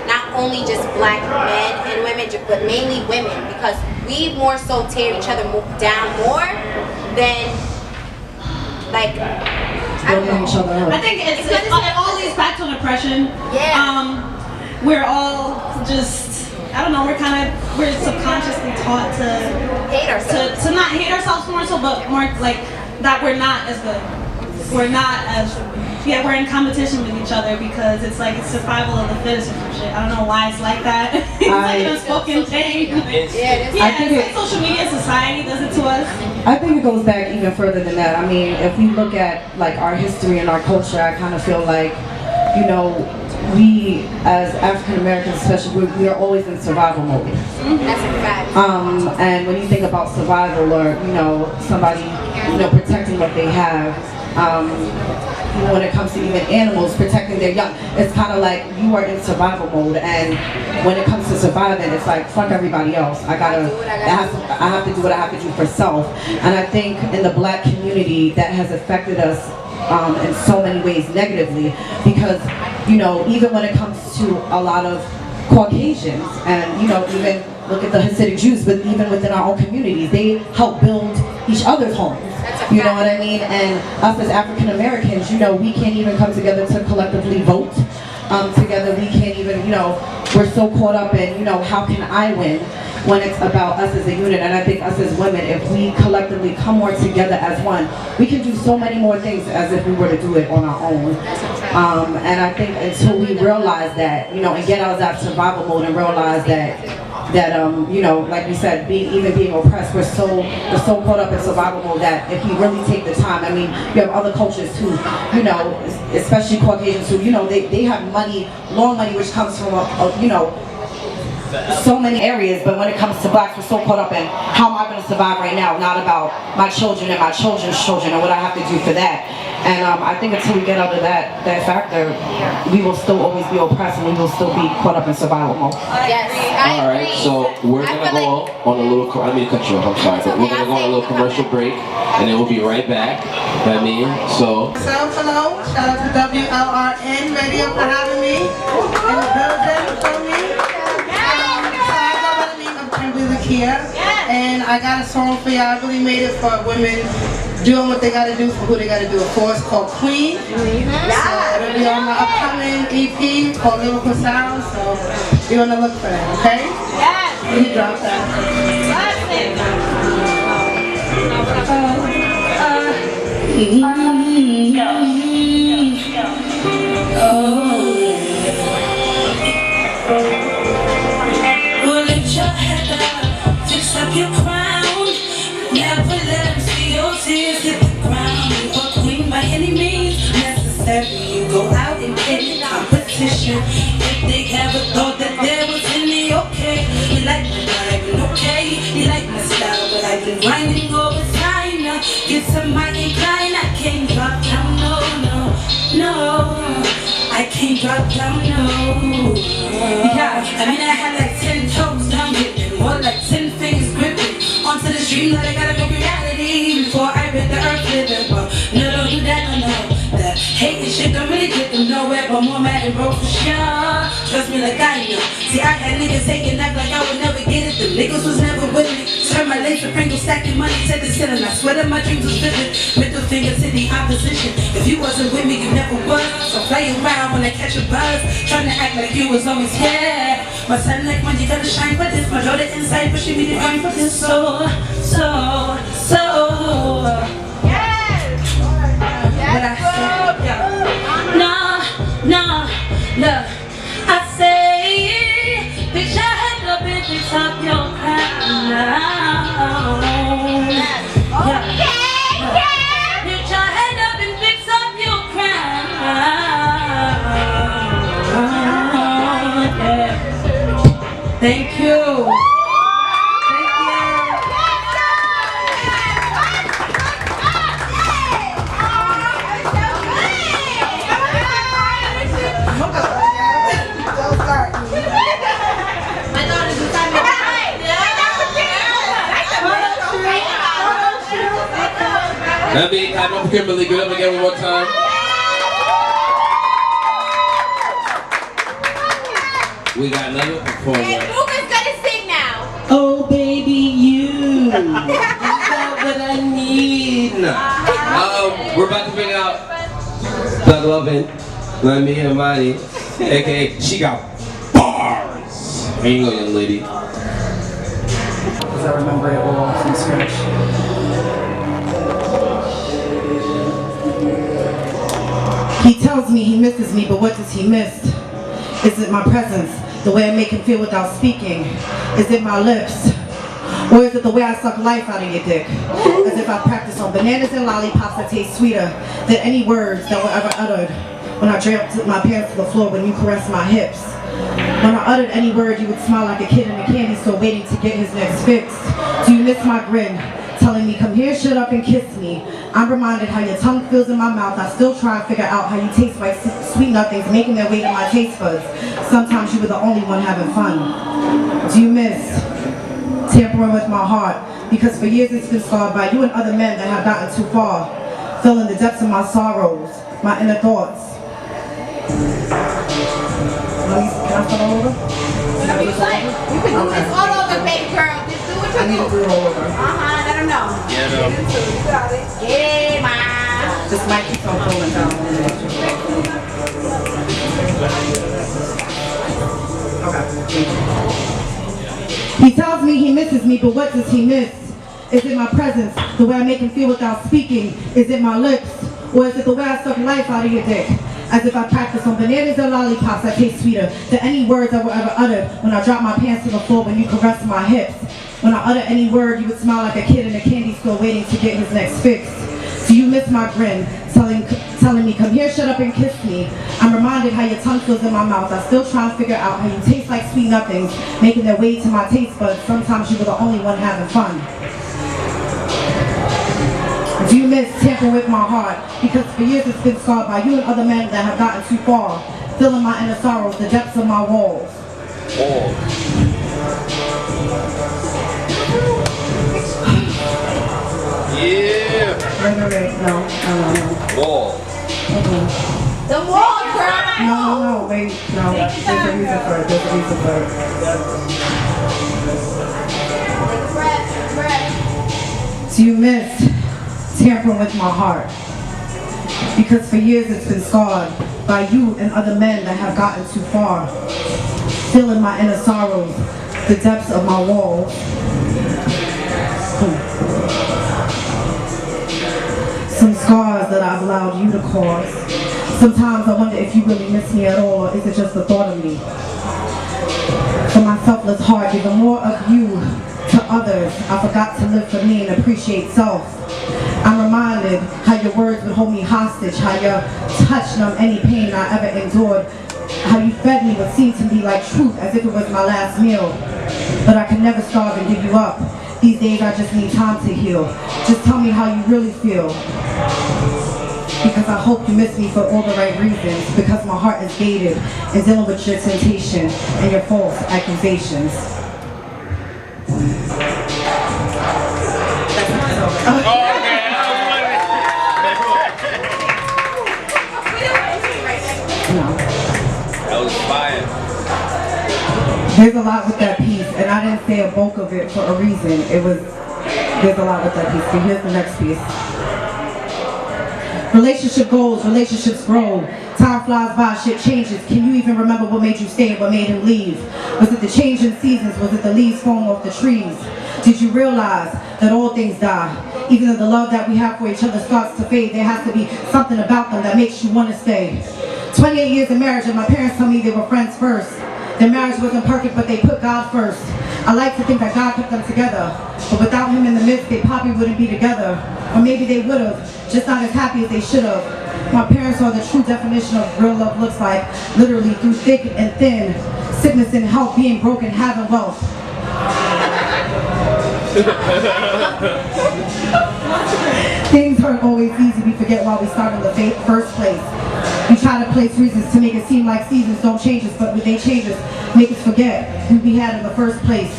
not only just black men and women, but mainly women, because we more so tear each other down more than, like, I don't know. I think it all leads back to oppression. Yeah. We're all just, I don't know, we're subconsciously taught to hate ourselves. To not hate ourselves more so, but more like that we're not as good. we're not as, yeah, we're in competition with each other because it's like it's survival of the fittest or some shit. I don't know why it's like that. It's like an unspoken thing. Yeah, it's like social media society does it to us. I think it goes back even further than that. I mean, if we look at like our history and our culture, I kind of feel like, you know, we as African Americans especially, we are always in survival mode. That's a fact. And when you think about survival or, you know, somebody, you know, protecting what they have, you know, when it comes to even animals protecting their young, it's kind of like you are in survival mode, and when it comes to surviving, it's like fuck everybody else. I have to do what I have to do for self. And I think in the black community that has affected us in so many ways negatively, because, you know, even when it comes to a lot of Caucasians, and, you know, even look at the Hasidic Jews, but even within our own communities, they help build each other's homes. You know what I mean? And us as African Americans, you know, we can't even come together to collectively vote together. We can't even, you know, we're so caught up in, you know, how can I win, when it's about us as a unit. And I think us as women, if we collectively come more together as one, we can do so many more things as if we were to do it on our own. And I think until we realize that, you know, and get out of that survival mode and realize that you know, like we said, being oppressed, we're so caught up in survival mode that if we really take the time, I mean, you have other cultures who, you know, especially Caucasians who, you know, they have money, long money, which comes from you know, so many areas, but when it comes to blacks, we're so caught up in how am I going to survive right now, not about my children and my children's children and what I have to do for that. And I think until we get out of that factor, we will still always be oppressed and we will still be caught up in survival mode. Yes, All right, so we're going to go on a little, I mean to cut you off, I'm sorry, but we're going to go on a little commercial break, and then we'll be right back. You know what I mean? So Hello, shout out to Wlrn Radio for having me in the building for me. Here, and I got a song for y'all. I really made it for women doing what they gotta do for who they gotta do it for. It's called Queen. So it'll be on my upcoming EP called Lyrical Sound, so be on the look for that, okay? Yes! Let me drop Your crown, never let them see your tears hit the ground. You are queen by any means necessary. You go out and get competition. If they ever thought that there was any okay, you like my vibe, okay, you like my style, but I've been grinding over time now. Get some might incline, I can't drop down, no, I can't drop down, no. Yeah, I mean I had like 10 toes down here, more like 10 fingers gripping onto the stream that I gotta make reality before I hit the earth living. But no, don't do that, no. That hate and shit don't really get them nowhere, but more mad and broke for sure. Trust me like I know. See, I had niggas hating, act like I would never get it. The niggas was never with me. Turn my laser Pringle, stacking money to the ceiling. I swear that my dreams was vivid. Middle finger to the opposition. If you wasn't with me, you never was. So play around when I catch a buzz, trying to act like you was always here. My son like when you gotta shine for this. My daughter inside pushing me to grind for this. So look, I say, bitch, I had up in the top your crown now. Bitch, I had up and fix up your crown. Thank you. That means I know Kimberly, get up again one more time. We got another performer. And Luca's gonna sing now. Oh baby, you got what I need. We're about to bring out Doug Lovin, me and Monty, aka She Got Bars. Here you go, young lady. Because I remember it all from scratch. tells me he misses me, but what does he miss? Is it my presence, the way I make him feel without speaking? Is it my lips? Or is it the way I suck life out of your dick? As if I practice on bananas and lollipops that taste sweeter than any words that were ever uttered. When I dropped my pants to the floor, when you caressed my hips. When I uttered any word, you would smile like a kid in a candy store waiting to get his next fix. Do you miss my grin? Telling me, come here, shut up and kiss me. I'm reminded how your tongue feels in my mouth. I still try to figure out how you taste like sweet nothings making their way to my taste buds. Sometimes you were the only one having fun. Do you miss tampering with my heart? Because for years it's been scarred by you and other men that have gotten too far. Filling the depths of my sorrows, my inner thoughts. Can I start all over? Whatever you like. You can do this all over, baby girl. Just do what you do. I need to do it all over. Let them know. Yeah, no. You got it. Yeah, ma. This mic keeps on pulling down. Okay. He tells me he misses me, but what does he miss? Is it my presence, the way I make him feel without speaking? Is it my lips? Or is it the way I suck life out of your dick? As if I practice on bananas and lollipops that taste sweeter than any words that were ever uttered. When I drop my pants to the floor, when you caress my hips. When I utter any word, you would smile like a kid in a candy store waiting to get his next fix. Do you miss my grin? Telling me, come here, shut up and kiss me. I'm reminded how your tongue feels in my mouth. I still try to figure out how you taste like sweet nothings, making their way to my taste buds. Sometimes you were the only one having fun. Do you miss tampering with my heart? Because for years it's been scarred by you and other men that have gotten too far, filling my inner sorrows, the depths of my walls. Yeah. Wait. No. Wall. The wall, girl. No, wait. No. There's a reason for it. Do you miss tampering with my heart? Because for years it's been scarred by you and other men that have gotten too far, filling my inner sorrows, the depths of my walls. Some scars that I've allowed you to cause. Sometimes I wonder if you really miss me at all, or is it just the thought of me? For my selfless heart, giving more of you to others, I forgot to live for me and appreciate self. I'm reminded how your words would hold me hostage, how your touch numbed any pain I ever endured, how you fed me what seemed to me like truth as if it was my last meal. But I can never starve and give you up. These days I just need time to heal. Just tell me how you really feel. Because I hope you miss me for all the right reasons, because my heart is gated and dealing with your temptation and your false accusations. That was fire. There's a lot with that piece, and I didn't say a bulk of it for a reason. There's a lot with that piece, but here's the next piece. Relationship goals, relationships grow. Time flies by, shit changes. Can you even remember what made you stay and what made him leave? Was it the change in seasons? Was it the leaves falling off the trees? Did you realize that all things die? Even though the love that we have for each other starts to fade, there has to be something about them that makes you want to stay. 28 years of marriage, and my parents tell me they were friends first. Their marriage wasn't perfect, but they put God first. I like to think that God kept them together, but without him in the midst, they probably wouldn't be together. Or maybe they would have, just not as happy as they should have. My parents are the true definition of real love looks like, literally through thick and thin, sickness and health, being broken, having wealth. Things aren't always easy. We forget why we start in the first place. We try to place reasons to make it seem like seasons don't change us, but when they change us, make us forget who we had in the first place.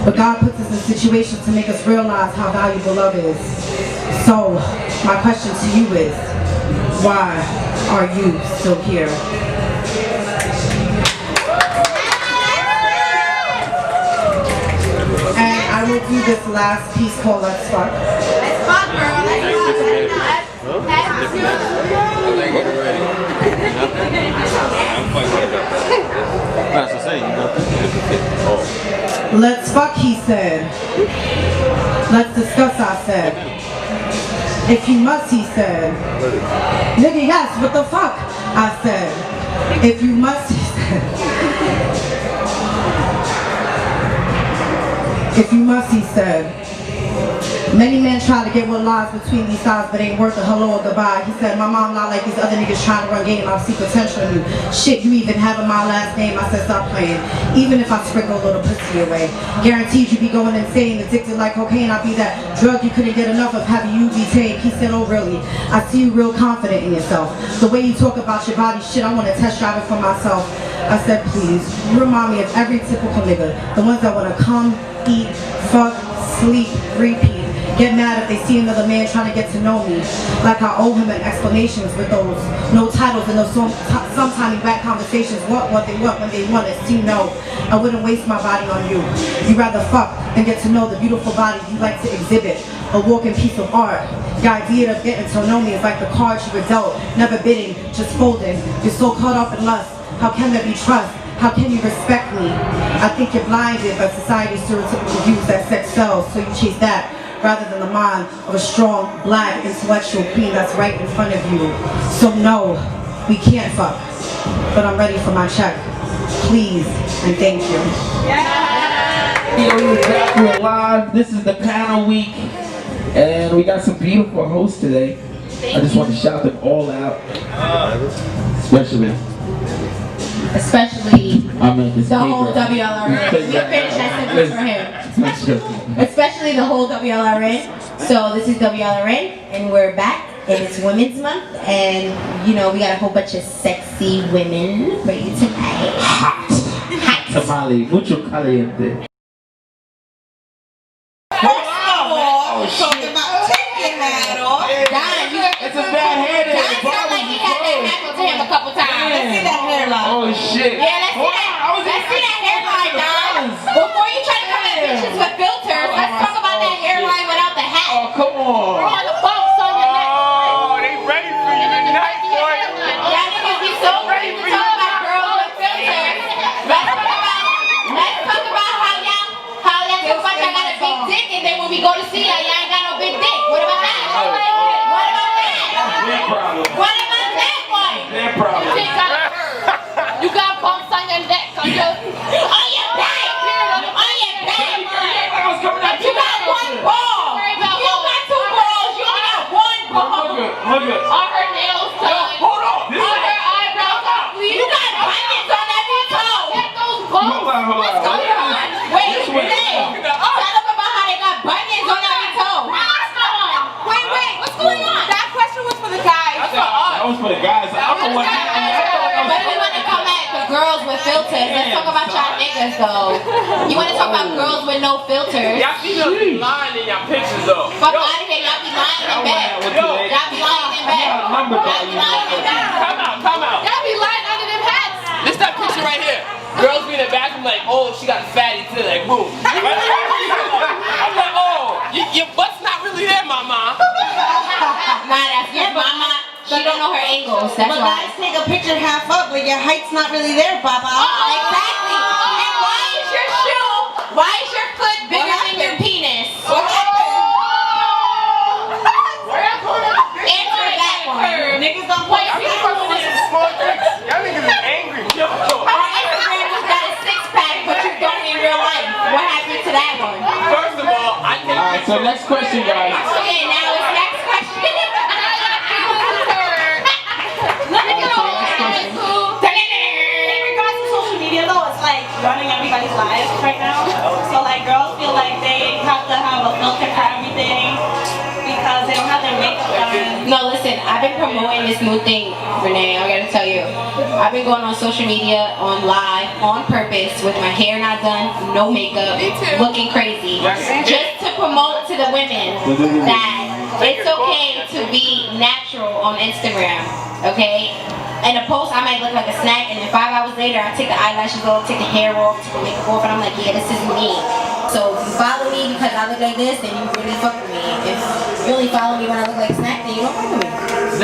But God puts us in situations to make us realize how valuable love is. So, my question to you is, why are you still here? And I will do this last piece called Let's Fuck. Let's fuck, girl. Let's Let's fuck, he said. Let's discuss, I said. If you must, he said. Nigga, yes, what the fuck? I said. If you must, he said. If you must, he said. Many men try to get what lies between these thighs, but ain't worth a hello or goodbye. He said, my mom not like these other niggas trying to run game. I see potential in you. Shit, you even having my last name. I said, stop playing. Even if I sprinkle a little pussy away. Guaranteed you be going insane. Addicted like cocaine. I'll be that drug you couldn't get enough of having you be tamed. He said, oh really? I see you real confident in yourself. The way you talk about your body, shit, I want to test drive it for myself. I said, please, you remind me of every typical nigga. The ones that want to come, eat, fuck, sleep, repeat. Get mad if they see another man trying to get to know me. Like I owe him an explanations with those no titles and those sometimes back conversations. What they want when they want it. See, no, I wouldn't waste my body on you. You'd rather fuck than get to know the beautiful body you like to exhibit. A walking piece of art. The idea of getting to know me is like the cards you were dealt. Never bidding, just folding. You're so caught up in lust. How can there be trust? How can you respect me? I think you're blinded by society's stereotypical views that sex sells, so you chase that rather than the mind of a strong, black, intellectual queen that's right in front of you. So no, we can't fuck, but I'm ready for my check. Please, and thank you. We're live. This is the panel week, and we got some beautiful hosts today. I just want to shout them all out, especially the whole WLRN. You're finished, I said this for him. Especially the whole WLRN. So this is WLRN, and we're back, and it's Women's Month, and you know we got a whole bunch of sexy women for you tonight. Hot. Tamale, mucho caliente. Talking about taking that off. It's a bad hair day. Don sounded like he had that happen to him a couple times. Let's see that hairline. Oh shit. Yeah, let's see that hairline, Don. Before you try to come at bitches with filters, let's talk about that hairline without the hat. Oh, come on. Or all the bumps on your neck. Oh, they ready for you tonight, boy. Y'all niggas be so ready to talk about girls with filters. Let's talk about how y'all talk about y'all got a big dick, and then when we go to see y'all ain't got no big dick. What about that? What about that? What about that one? Their problem. You got bumps on your neck, on your back. But you got one ball. You got two balls. You only got one ball. Look at. Are her nails done? Hold on. Are her eyebrows up? You got bunions on every toe. Get those bumps. What's going on? Wait. Tell them about how they got bunions on every toe. Wait. What's going on? That question was for the guys. That was for the guys. I don't know what happened. But we want to come at the girls with filters. Let's talk about y'all niggas though. You want to talk about girls with no filters? Y'all females be lying in y'all pictures though. Fuck out of here, y'all be lying in bed. Y'all be lying in bed. Y'all be lying in bed. Come out. Y'all be lying under them hats. This that picture right here. Girls be in the bathroom like, oh, she got a fatty too, like boom. I'm like, oh, your butt's not really there, mama. Nah, that's your mama. She don't know her angles. That's but why. guys take a picture half up, but your height's not really there, Baba. Exactly. And why is your shoe? Why is your foot bigger than your penis? What happened? Answer that one. Niggas don't play. Y'all niggas is angry. On Instagram, you got a six-pack, but you don't in real life. What happened to that one? First of all, I think. Alright, so next question, guys. Okay, now it's next question. In regards to social media though, it's like running everybody's lives right now. So like girls feel like they have to have a filter for everything because they don't have their makeup done. No, listen, I've been promoting this new thing, Renee, I gotta tell you. I've been going on social media, on live, on purpose, with my hair not done, no makeup, looking crazy. Just to promote to the women that it's okay to be natural on Instagram, okay? In a post, I might look like a snack, and then 5 hours later, I take the eyelashes off, take the hair off, take the makeup off, and I'm like, yeah, this is me. So if you follow me because I look like this, then you really fuck with me. If you only follow me when I look like a snack, then you don't fuck with me.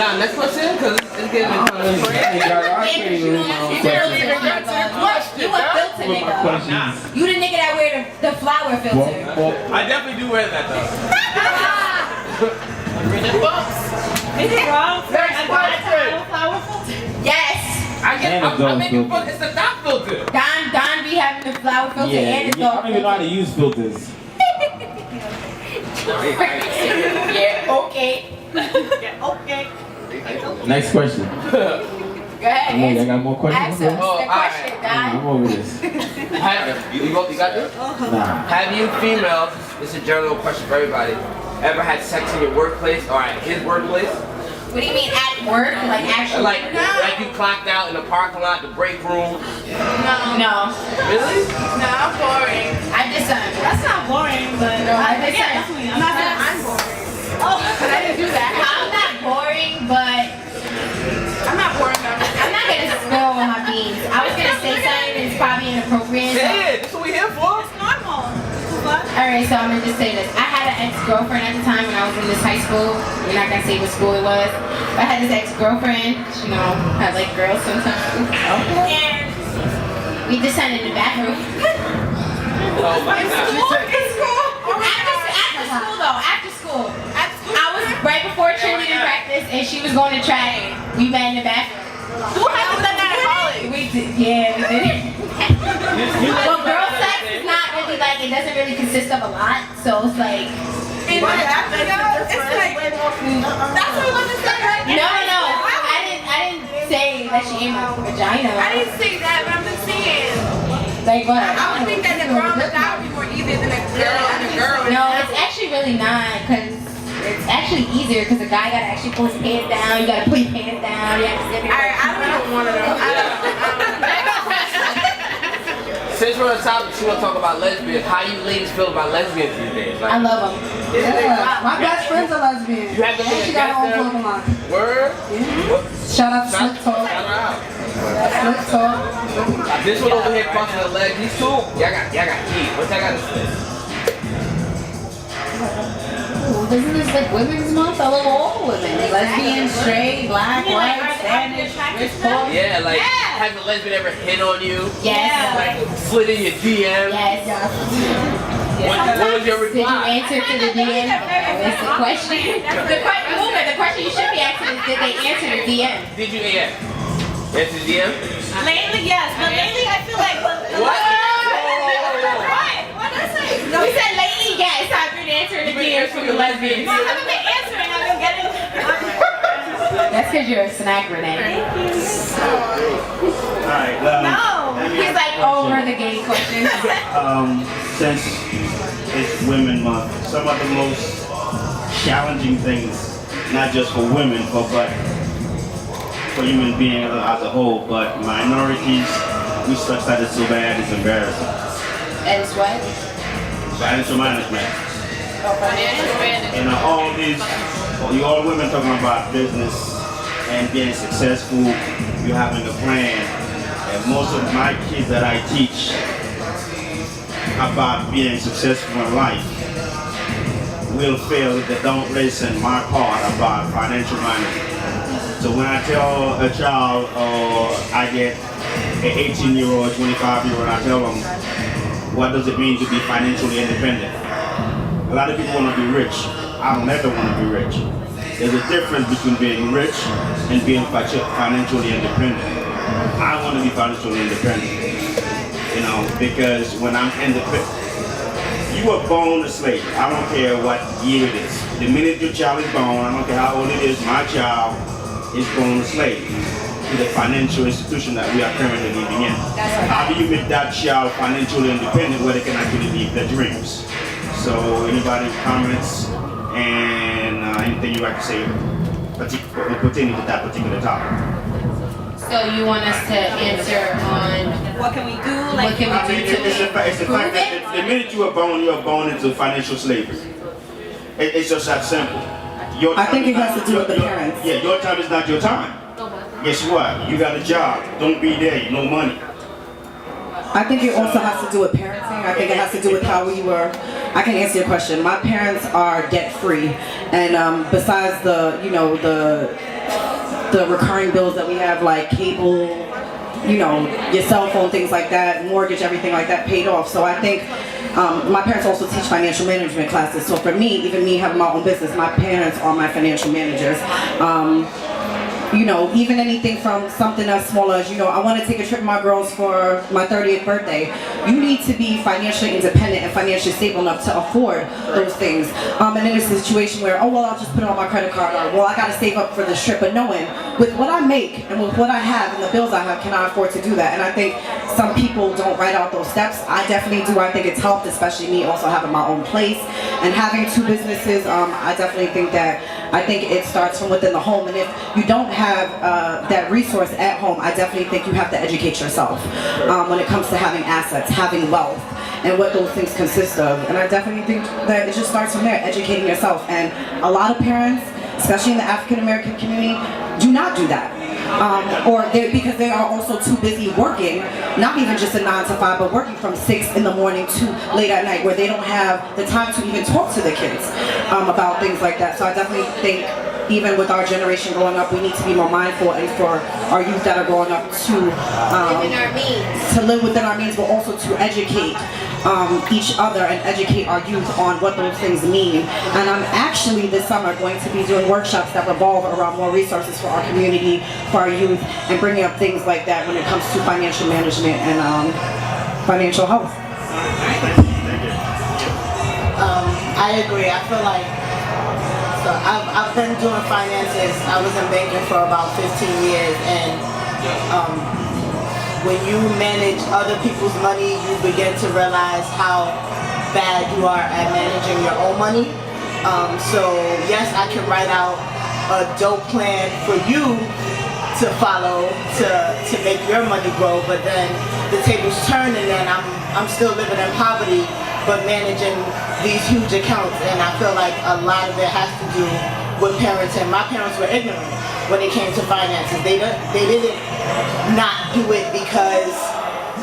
Now, next question, because it's getting kind of crazy. You a filter nigga. You the nigga that wear the flower filter. I definitely do wear that though. Bridget Fox. Is it wrong for Next a guy to question. have a flower filter? Yes. And I'm making fun. It's the dot filter. Don be having the flower filter and his I don't even know how to use filters. Yeah, okay. Yeah, okay. Next question. Go ahead. I got more questions. Ask us the question, Don. I'm over this. You got this? Nah. Have you females, this is a general question for everybody, ever had sex in your workplace or at his workplace? What do you mean at work? Like actually? Like you clocked out in the parking lot, the break room? No. Really? No, I'm boring. I just That's not boring, but No, I yeah, just definitely. I'm not saying I'm boring. Oh, but I didn't do that. I'm not boring, but I'm not boring. I'm not gonna spill all my beans. I was gonna say something that's probably inappropriate. Say it. That's what we here for. It's normal. Alright, so I'm gonna just say this. I had an ex-girlfriend at the time when I was in this high school. We're not gonna say what school it was. But I had this ex-girlfriend. You know, I like girls sometimes. And we descended in the bathroom. Oh my God. After school though. After school. I was right before cheerleading practice and she was going to track. We met in the bathroom. Who hasn't done that in college? We did, yeah, we did. Well, girl sex is not really like, it doesn't really consist of a lot, so it's like. It's like, that's what we want to say, right? No. I didn't say that she ate my vagina. I didn't say that, but I'm just saying. Like what? I would think that the girl and the guy would be more easier than a girl and a girl. No, it's actually really not, because it's actually easier because the guy gotta actually pull his pants down, you gotta put your pants down, you have to sit there. Alright, I don't even want to know. Since we're on the topic, she want to talk about lesbians. How you ladies feel about lesbians these days? Like, I love them. Yeah, my best friend's a lesbian. You have to And she got her own clothing line. Word? Shout out to Slick Talk. Shout her out. Slick Talk. This one over here crossing the leg. These two, y'all got heat. What y'all got to say? Isn't this like Women's Month? I love all women. Lesbian, straight, black, white, Spanish, rich, poor. Yeah, like, has a lesbian ever hit on you? Yes. Like, slid in your DM? Yes. What was your Did you reply? answer to the DM? That's the question. The question you should be asking is, did they answer the DM? Did you answer the DM? Lately, yes, but lately I feel like What? What did I say? No, we said lately, yes. I've been answering the DMs from the lesbians. No, I haven't been answering. I've been getting. That's because you're a snack, Renee. Alright, He's like over the gay question. Since it's Women Month, some of the most challenging things, not just for women, but for human beings as a whole, but minorities, we such that it's so bad, it's embarrassing. And it's what? Financial management. Financial management. And all these, you all women talking about business and being successful, you having a plan. And most of my kids that I teach about being successful in life will fail if they don't listen my part about financial management. So when I tell a child, I get an 18-year-old, 25-year-old, I tell them, what does it mean to be financially independent? A lot of people want to be rich. I don't ever want to be rich. There's a difference between being rich and being financially independent. I want to be financially independent, you know, because when I'm independent, you were born a slave. I don't care what year it is. The minute your child is born, I don't care how old it is, my child is born a slave to the financial institution that we are currently living in. How do you make that child financially independent where they can actually live their dreams? So anybody comments and anything you like to say pertaining to that particular topic? So you want us to answer on what can we do? Like, what can we do to it's the fact that the minute you are born into financial slavery. It's just that simple. I think it has to do with the parents. Yeah, your time is not your time. Guess what? You got a job. Don't be there. No money. I think it also has to do with parenting. I think it has to do with how we were. I can answer your question. My parents are debt free, and besides the, you know, the recurring bills that we have, like cable, you know, your cell phone, things like that, mortgage, everything like that paid off. So I think My parents also teach financial management classes, so for me, even me having my own business, my parents are my financial managers. You know, even anything from something as small as, you know, I want to take a trip with my girls for my 30th birthday. You need to be financially independent and financially stable enough to afford those things. And in a situation where, oh, well, I'll just put it on my credit card, or, well, I got to save up for this trip. But knowing, with what I make and with what I have and the bills I have, can I afford to do that? And I think some people don't write out those steps. I definitely do. I think it's helped, especially me also having my own place and having 2 businesses. I definitely think that, I think it starts from within the home. And if you don't have that resource at home, I definitely think you have to educate yourself when it comes to having assets, having wealth, and what those things consist of. And I definitely think that it just starts from there, educating yourself. And a lot of parents, especially in the African American community, do not do that. Because they are also too busy working, not even just a 9 to 5, but working from 6 in the morning to late at night, where they don't have the time to even talk to the kids about things like that. So I definitely think, even with our generation growing up, we need to be more mindful, and for our youth that are growing up to live within our means, but also to educate each other and educate our youth on what those things mean. And I'm actually this summer going to be doing workshops that revolve around more resources for our community, for our youth, and bringing up things like that when it comes to financial management and financial health. I agree. I feel like, so I've been doing finances. I was in banking for about 15 years, and when you manage other people's money, you begin to realize how bad you are at managing your own money. So yes, I can write out a dope plan for you to follow to make your money grow, but then the tables turn, and then I'm still living in poverty, but managing these huge accounts. And I feel like a lot of it has to do with parents, and my parents were ignorant when it came to finances. They didn't not do it because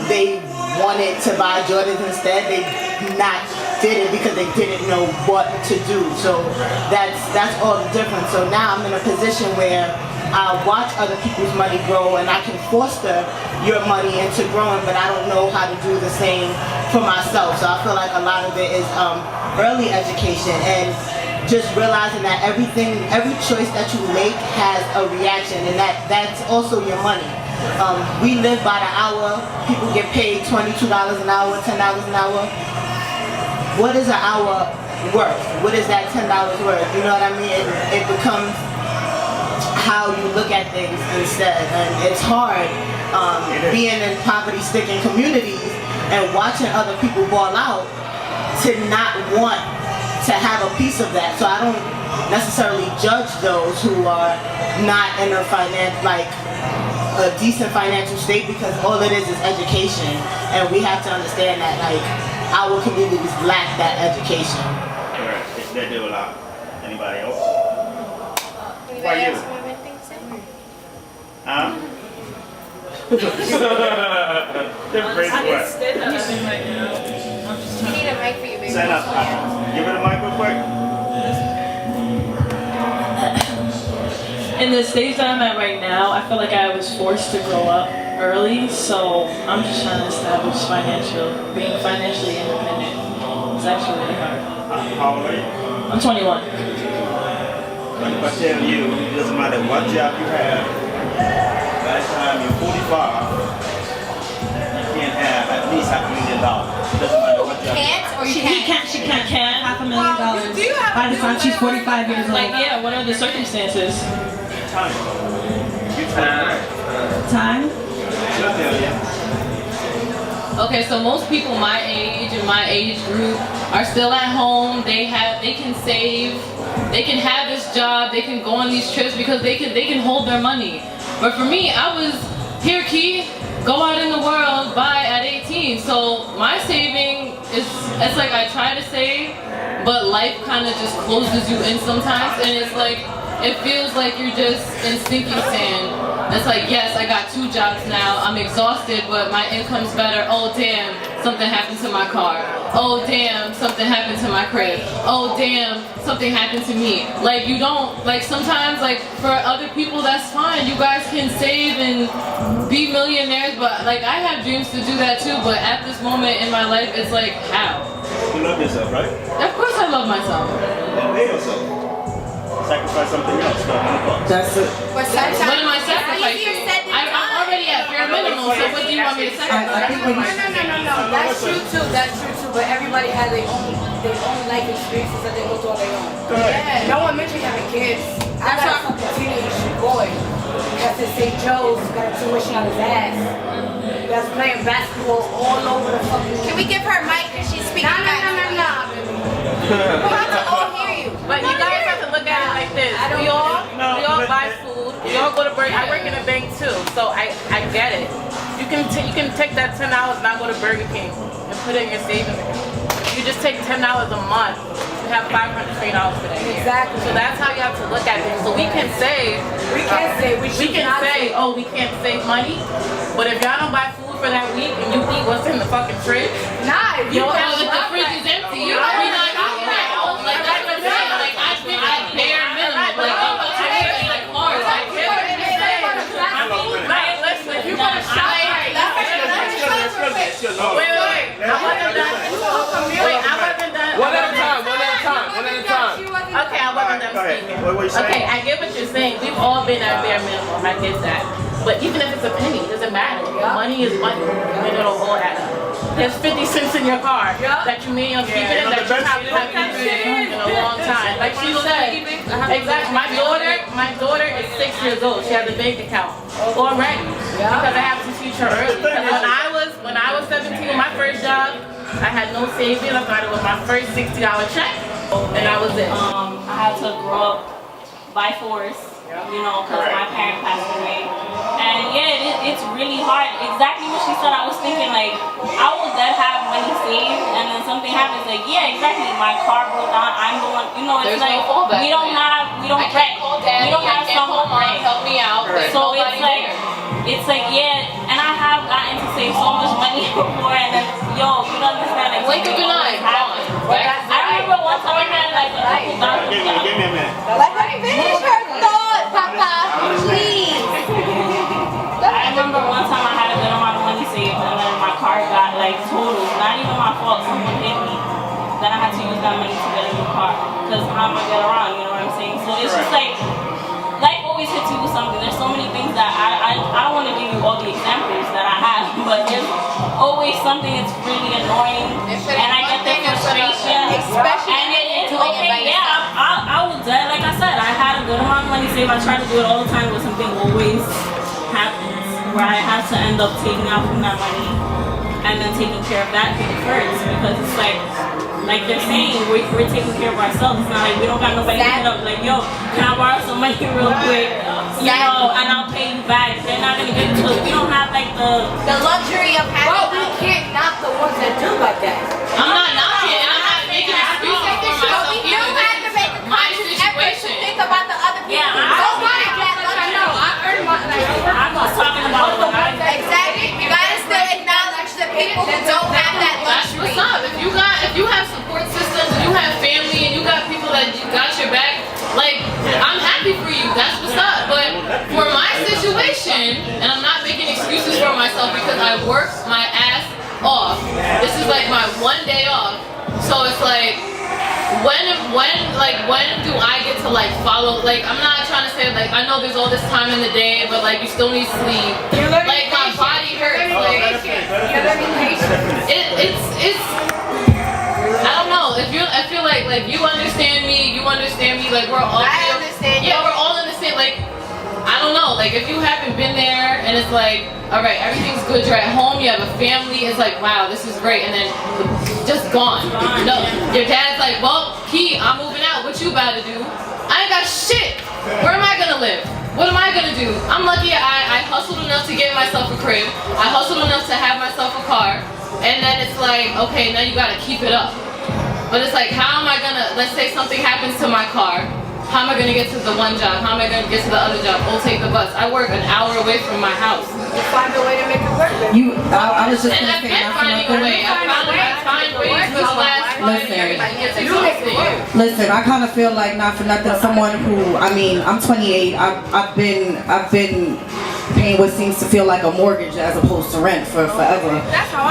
they wanted to buy Jordans instead. They not did it because they didn't know what to do. So that's all the difference. So now I'm in a position where I watch other people's money grow, and I can foster your money into growing, but I don't know how to do the same for myself. So I feel like a lot of it is early education, and just realizing that every choice that you make has a reaction, and that's also your money. We live by the hour. People get paid $22 an hour, $10 an hour. What is an hour worth? What is that $10 worth? You know what I mean? It becomes how you look at things instead. And it's hard being in poverty-stricken communities and watching other people ball out to not want to have a piece of that. So I don't necessarily judge those who are not in a decent financial state, because all it is education, and we have to understand that our communities lack that education. Correct. They do a lot. Anybody else? Anybody else? Huh? You need a mic for you, baby. Stand up. Give it a mic real quick. In the stage that I'm at right now, I feel like I was forced to grow up early, so I'm just trying to establish being financially independent. It's actually really hard. How old are you? I'm 21. But if I tell you, it doesn't matter what job you have, by the time you're 45, you can't have at least $500,000. It doesn't matter what job. She can't $500,000 by the time she's 45 years old. Like, yeah, what are the circumstances? Time? Okay, so most people my age and my age group are still at home. They can save, they can have this job, they can go on these trips because they can hold their money. But for me, I was here, Key, go out in the world, buy at 18. So my saving it's like I try to save, but life kind of just closes you in sometimes, and it's like it feels like you're just in sinking sand. It's like, yes, I got 2 jobs now, I'm exhausted, but my income's better. Oh damn, something happened to my car. Oh damn, something happened to my crib. Oh damn, something happened to me. Like, you don't, like, sometimes, like, for other people that's fine, you guys can save and be millionaires, but like I have dreams to do that too, but at this moment in my life it's like, how? You love yourself, right? Of course I love myself. Then pay yourself. Sacrifice something else. That's it. What am I sacrificing? I'm already at bare minimum, so what do you want me to sacrifice? No. That's true too. But everybody has their own life experiences that they go through on their own. Yeah. No one mentioned having kids. I got a fucking teenage boy. That's at St. Joe's. Got a tuition on his ass. That's playing basketball all over the fucking. Can we give her a mic because she's speaking? No. We'll have to all hear you. But you guys have to look at it like this. We all buy food. We all go to Burger. I work in a bank too, so I get it. You can take that $10 and not go to Burger King and put it in your savings. You just take $10 a month. You have $503 for that year. Exactly. So that's how you have to look at things. So we can say, oh, we can't save money. But if y'all don't buy food for that week and you eat what's in the fucking fridge, if the fridge is empty, you're not eating that. Like that's what I'm saying. Like I think at bare minimum. Like I'm eating like hard. Like listen, you gotta shop. Wait. I wasn't done. One at a time. Okay, I wasn't done speaking. Okay, I get what you're saying. We've all been at bare minimum. I get that. But even if it's a penny, it doesn't matter. Money is money. And it'll all add up. There's 50 cents in your car that you may have keeping it that you probably haven't used in a long time. Like she said, exactly. My daughter is 6 years old. She has a bank account already because I have to teach her early. Because when I was 17, my first job, I had no savings. I thought it was my first $60 check, and that was it. I had to grow up by force, because my parent passed away. And yeah, it's really hard. Exactly what she said. I was thinking like, I will then have money saved, and then something happens. Like, yeah, exactly. My car broke down. I'm the one. It's like we don't have someone to help me out. So it's like yeah, and I have gotten to save so much money before, and then you don't understand. Blink of an eye. I remember one time I had like a couple $1,000. Give me a minute. Let her finish her thought, Papa. Please. I remember one time I had a good amount of money saved, and then my car got like totaled. Not even my fault. Someone hit me. Then I had to use that money to get a new car. Because how am I get around? You know what I'm saying? So it's just like life always hits you with something. There's so many things that I don't want to give you all the examples that I have, but there's always something that's really annoying, and I get the frustration. Especially it's okay. Yeah, I will die. Like I said, I had a good amount of money saved. I try to do it all the time, but something always happens where I have to end up taking out from that money and then taking care of that thing first, because it's like they're saying, we're taking care of ourselves. It's not like we don't got nobody to hit up like, yo, can I borrow some money real quick? And I'll pay you back. They're not gonna give it to us. We don't have like the luxury of having. Well, we can't knock the ones that do like that. I'm not knocking, and I'm not making excuses for myself We do have to make a conscious effort to think about the other people. Yeah, I know. I earned my. I'm just talking about exactly. You gotta still acknowledge the people who don't have that luxury. That's what's up. If you have support systems, and you have family, and you got people that got your back, like I'm happy for you. That's what's up. But for my situation, and I'm not making excuses for myself because I worked my ass off. This is like my one day off. So it's like, when do I get to like follow? Like I'm not trying to say like I know there's all this time in the day, but like you still need sleep. Like my body hurts. Like it's. I don't know. I feel like you understand me. You understand me. Like we're all. I understand. Yeah, we're all in the same. Like I don't know. Like if you haven't been there, and it's like, all right, everything's good. You're at home. You have a family. It's like, wow, this is great. And then just gone. No, your dad's like, well, Key, I'm moving out. What you about to do? I ain't got shit. Where am I gonna live? What am I gonna do? I'm lucky. I hustled enough to get myself a crib. I hustled enough to have myself a car. And then it's like, okay, now you gotta keep it up. But it's like, how am I gonna, let's say something happens to my car. How am I gonna get to the one job? How am I gonna get to the other job? I'll take the bus. I work an hour away from my house. You find a way to make it work. I was just and gonna I've say been finding a way. I find ways for the last 5 years. It's exhausting. Listen, I kind of feel like, not for nothing, someone who, I'm 28. I've been paying paying what seems to feel like a mortgage as opposed to rent for forever.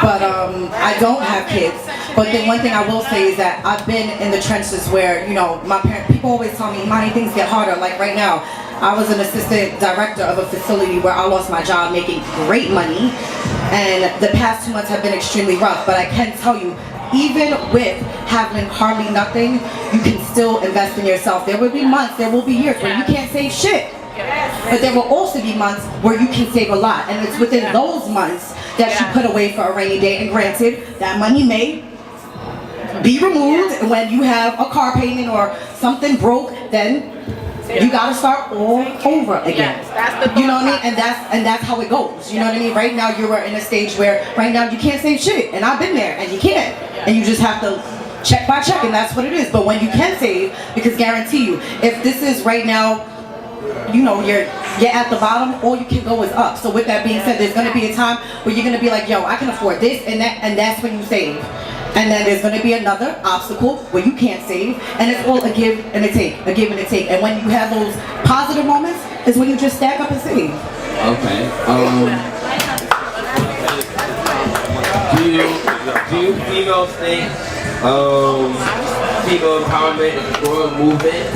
But I don't have kids. But then one thing I will say is that I've been in the trenches where, you know, my parents, people always tell me, Imani, things get harder. Like right now, I was an assistant director of a facility where I lost my job making great money. And the past 2 months have been extremely rough. But I can tell you, even with having hardly nothing, you can still invest in yourself. There will be months, there will be years where you can't save shit. But there will also be months where you can save a lot. And it's within those months that you put away for a rainy day. And granted, that money may be removed when you have a car payment or something broke, then you gotta start all over again. You know what I mean? And that's how it goes. You know what I mean? Right now you're in a stage where right now you can't save shit. And I've been there and you can't. And you just have to check by check, and that's what it is. But when you can save, because guarantee you, if this is right now, you know, you're at the bottom, all you can go is up. So with that being said, there's gonna be a time where you're gonna be like, yo, I can afford this and that, and that's when you save. And then there's gonna be another obstacle where you can't save, and it's all a give and a take, a give and a take. And when you have those positive moments, is when you just stack up and save. Okay. Do you females think female empowerment is a growing movement?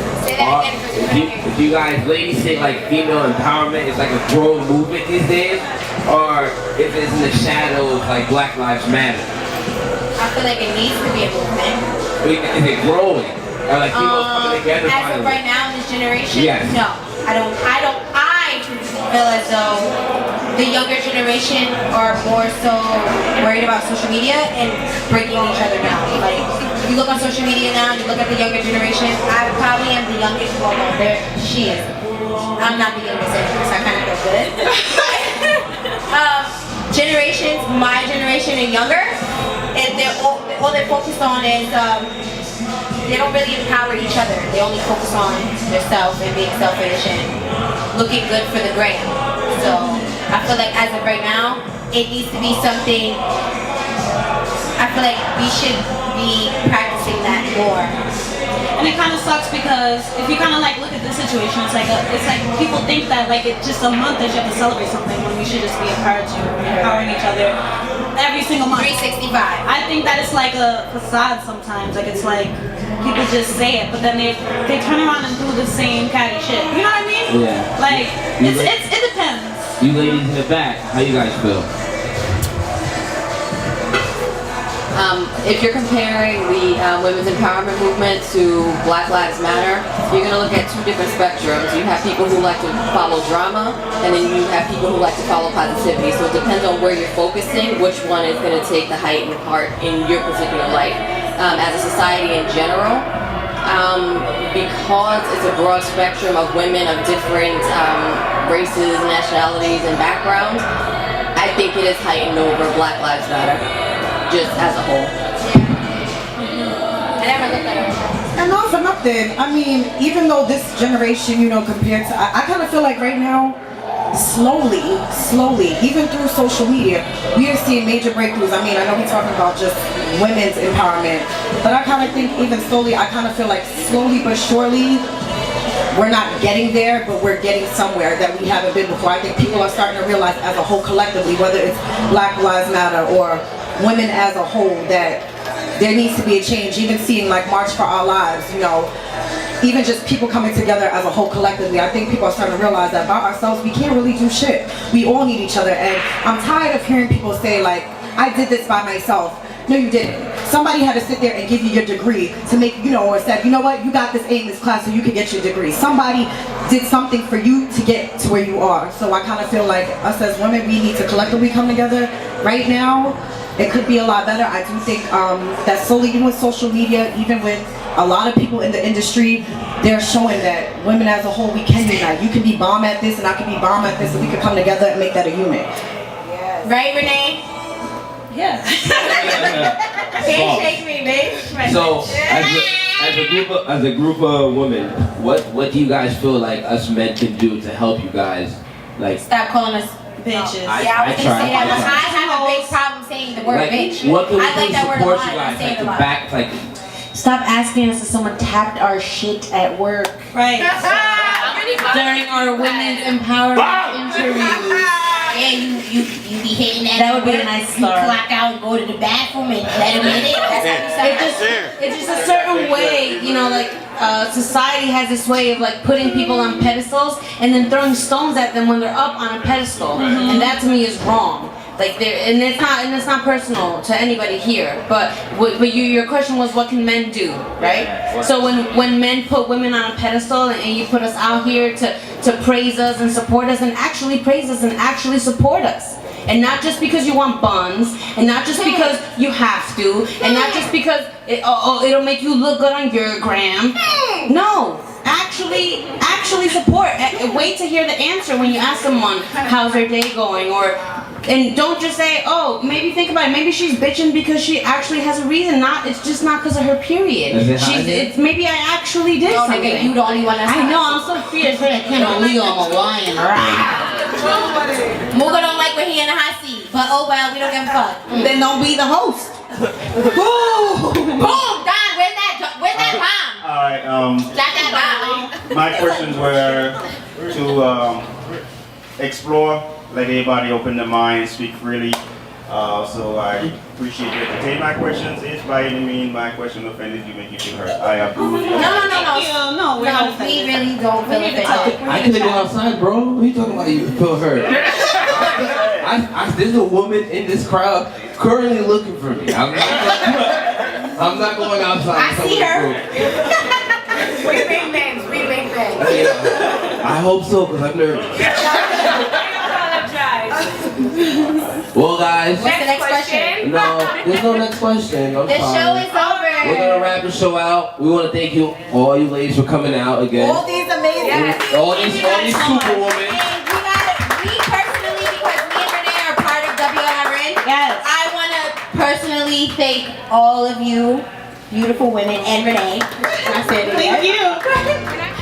Do you guys ladies think like female empowerment is like a growing movement these days? Or if it's in the shadows like Black Lives Matter? I feel like it needs to be a movement. Is it growing? Or like females coming together? As of right now in this generation, yes. No. I feel as though the younger generation are more so worried about social media and breaking each other down. Like, you look on social media now, you look at the younger generation, I probably am the youngest, well no, she is. I'm not the youngest anymore, so I kind of feel good. Generations, my generation and younger, and all they're focused on is, they don't really empower each other. They only focus on themselves and being selfish and looking good for the gram. So I feel like as of right now, it needs to be something, I feel like we should be practicing that more. And it kind of sucks because if you kind of like look at this situation, it's like people think that like it's just a month that you have to celebrate something when we should just be empowering each other every single month. 365. I think that it's like a facade sometimes. Like it's like people just say it, but then they turn around and do the same catty shit. You know what I mean? Yeah. Like it depends. You ladies in the back, how you guys feel? If you're comparing the women's empowerment movement to Black Lives Matter, you're going to look at two different spectrums. You have people who like to follow drama, and then you have people who like to follow positivity. So it depends on where you're focusing, which one is going to take the heightened part in your particular life. As a society in general, because it's a broad spectrum of women of different races, nationalities, and backgrounds, I think it is heightened over Black Lives Matter. Just as a whole. And not for nothing, I mean, even though this generation, you know, compared to, I kind of feel like right now, slowly, even through social media, we are seeing major breakthroughs. I mean, I know we're talking about just women's empowerment, but I kind of think even slowly, I kind of feel like slowly but surely, we're not getting there, but we're getting somewhere that we haven't been before. I think people are starting to realize as a whole collectively, whether it's Black Lives Matter or women as a whole, that there needs to be a change. Even seeing like March for Our Lives, you know, even just people coming together as a whole collectively, I think people are starting to realize that by ourselves we can't really do shit. We all need each other, and I'm tired of hearing people say like, I did this by myself. No, you didn't. Somebody had to sit there and give you your degree to make, you know, or said, you know what, you got this A in this class so you could get your degree. Somebody did something for you to get to where you are. So I kind of feel like us as women, we need to collectively come together right now. It could be a lot better. I do think that slowly, even with social media, even with a lot of people in the industry, they're showing that women as a whole, we can unite. You can be bomb at this and I can be bomb at this, and we can come together and make that a unit. Yes. Right, Renee? Yeah. Can't shake me, bitch. So, as a group of women, what do you guys feel like us men can do to help you guys? Like, stop calling us bitches. I was gonna say that, but I have a big problem saying the word like, bitch. What can we I do like to that word a support lot. you guys? I say Like it a lot. back, like. Stop asking us if someone tapped our shit at work. Right. during our women's empowerment interviews. Yeah, you be hitting that. That would be a nice You start. clock out and go to the bathroom and let him in it. That's how you sound. It's just a certain way, you know, like society has this way of like putting people on pedestals and then throwing stones at them when they're up on a pedestal, and that to me is wrong. Like and it's not personal to anybody here. But your question was, what can men do, right? So when men put women on a pedestal and you put us out here to praise us and support us and actually praise us and actually support us. And not just because you want buns, and not just because you have to, and not just because it'll make you look good on your gram. No, actually support. Wait to hear the answer when you ask someone, how's their day going? And don't just say, oh, maybe think about it. Maybe she's bitching because she actually has a reason. It's just not because of her period. Maybe I actually did something. Nigga, you the only one that's I know, I'm so fierce. I can't believe I'm Hawaiian. Muga don't like when he in the hot seat, but oh well, we don't give a fuck. Then don't be the host. Boom! Don, where's that bomb? All right. Slap that bomb. My questions were to explore, let everybody open their mind, speak freely. So I appreciate you entertaining my questions. If by any means my question offended you, make you feel hurt, I approve. No, we really don't feel offended. I couldn't go outside, bro. What are you talking about? You feel hurt? There's a woman in this crowd currently looking for me. I'm not going outside. I see her. We make bangs. I hope so, because I'm nervous. Well, guys. What's the next question? No, there's no next question. The show is over. We're gonna wrap the show out. We want to thank you, all you ladies, for coming out again. All these amazing, all these superwomen. We personally, because me and Renee are part of Wlrn. Yes. I want to personally thank all of you, beautiful women, and Renee. I said it. Thank you.